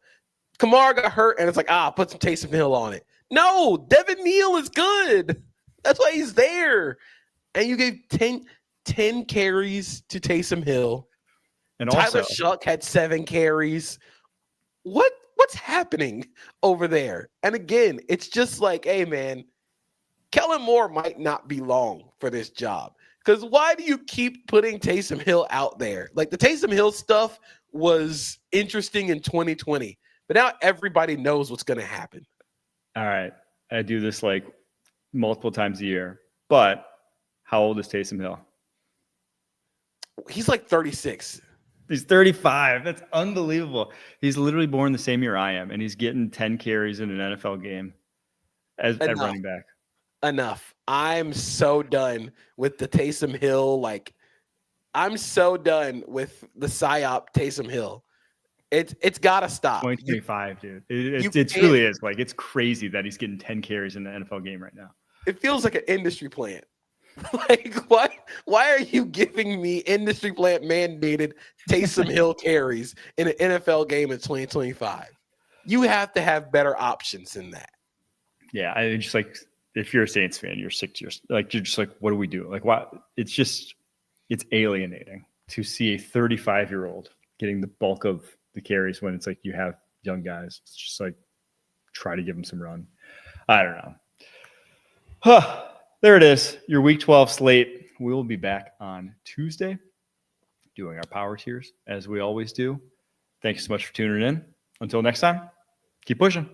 Kamara got hurt and it's like, put some Taysom Hill on it. No, Devin Neal is good. That's why he's there. And you gave 10 carries to Taysom Hill. And Tyler also, Shuck had 7 carries. What's happening over there? And again, it's just like, hey, man, Kellen Moore might not be long for this job. Because why do you keep putting Taysom Hill out there? Like, the Taysom Hill stuff was interesting in 2020. But now everybody knows what's going to happen. all right, I do this like multiple times a year, but how old is Taysom Hill? He's like 36. He's 35. That's unbelievable. He's literally born the same year I am, and he's getting 10 carries in an NFL game at running back. Enough. I'm so done with the Taysom Hill. Like, I'm so done with the psyop Taysom Hill. It's got to stop. 2025, dude. It really is. Like, it's crazy that he's getting 10 carries in the NFL game right now. It feels like an industry plant. Like, why are you giving me industry plant mandated Taysom Hill carries in an NFL game in 2025? You have to have better options than that. Yeah, I just like, if you're a Saints fan, you're sick to your, like, you're just like, what do we do? Like, what? It's alienating to see a 35-year-old getting the bulk of the carries when it's like you have young guys. It's just like, try to give them some run. I don't know. Huh. There it is, your Week 12 slate. We will be back on Tuesday doing our power tiers as we always do. Thank you so much for tuning in. Until next time, keep pushing.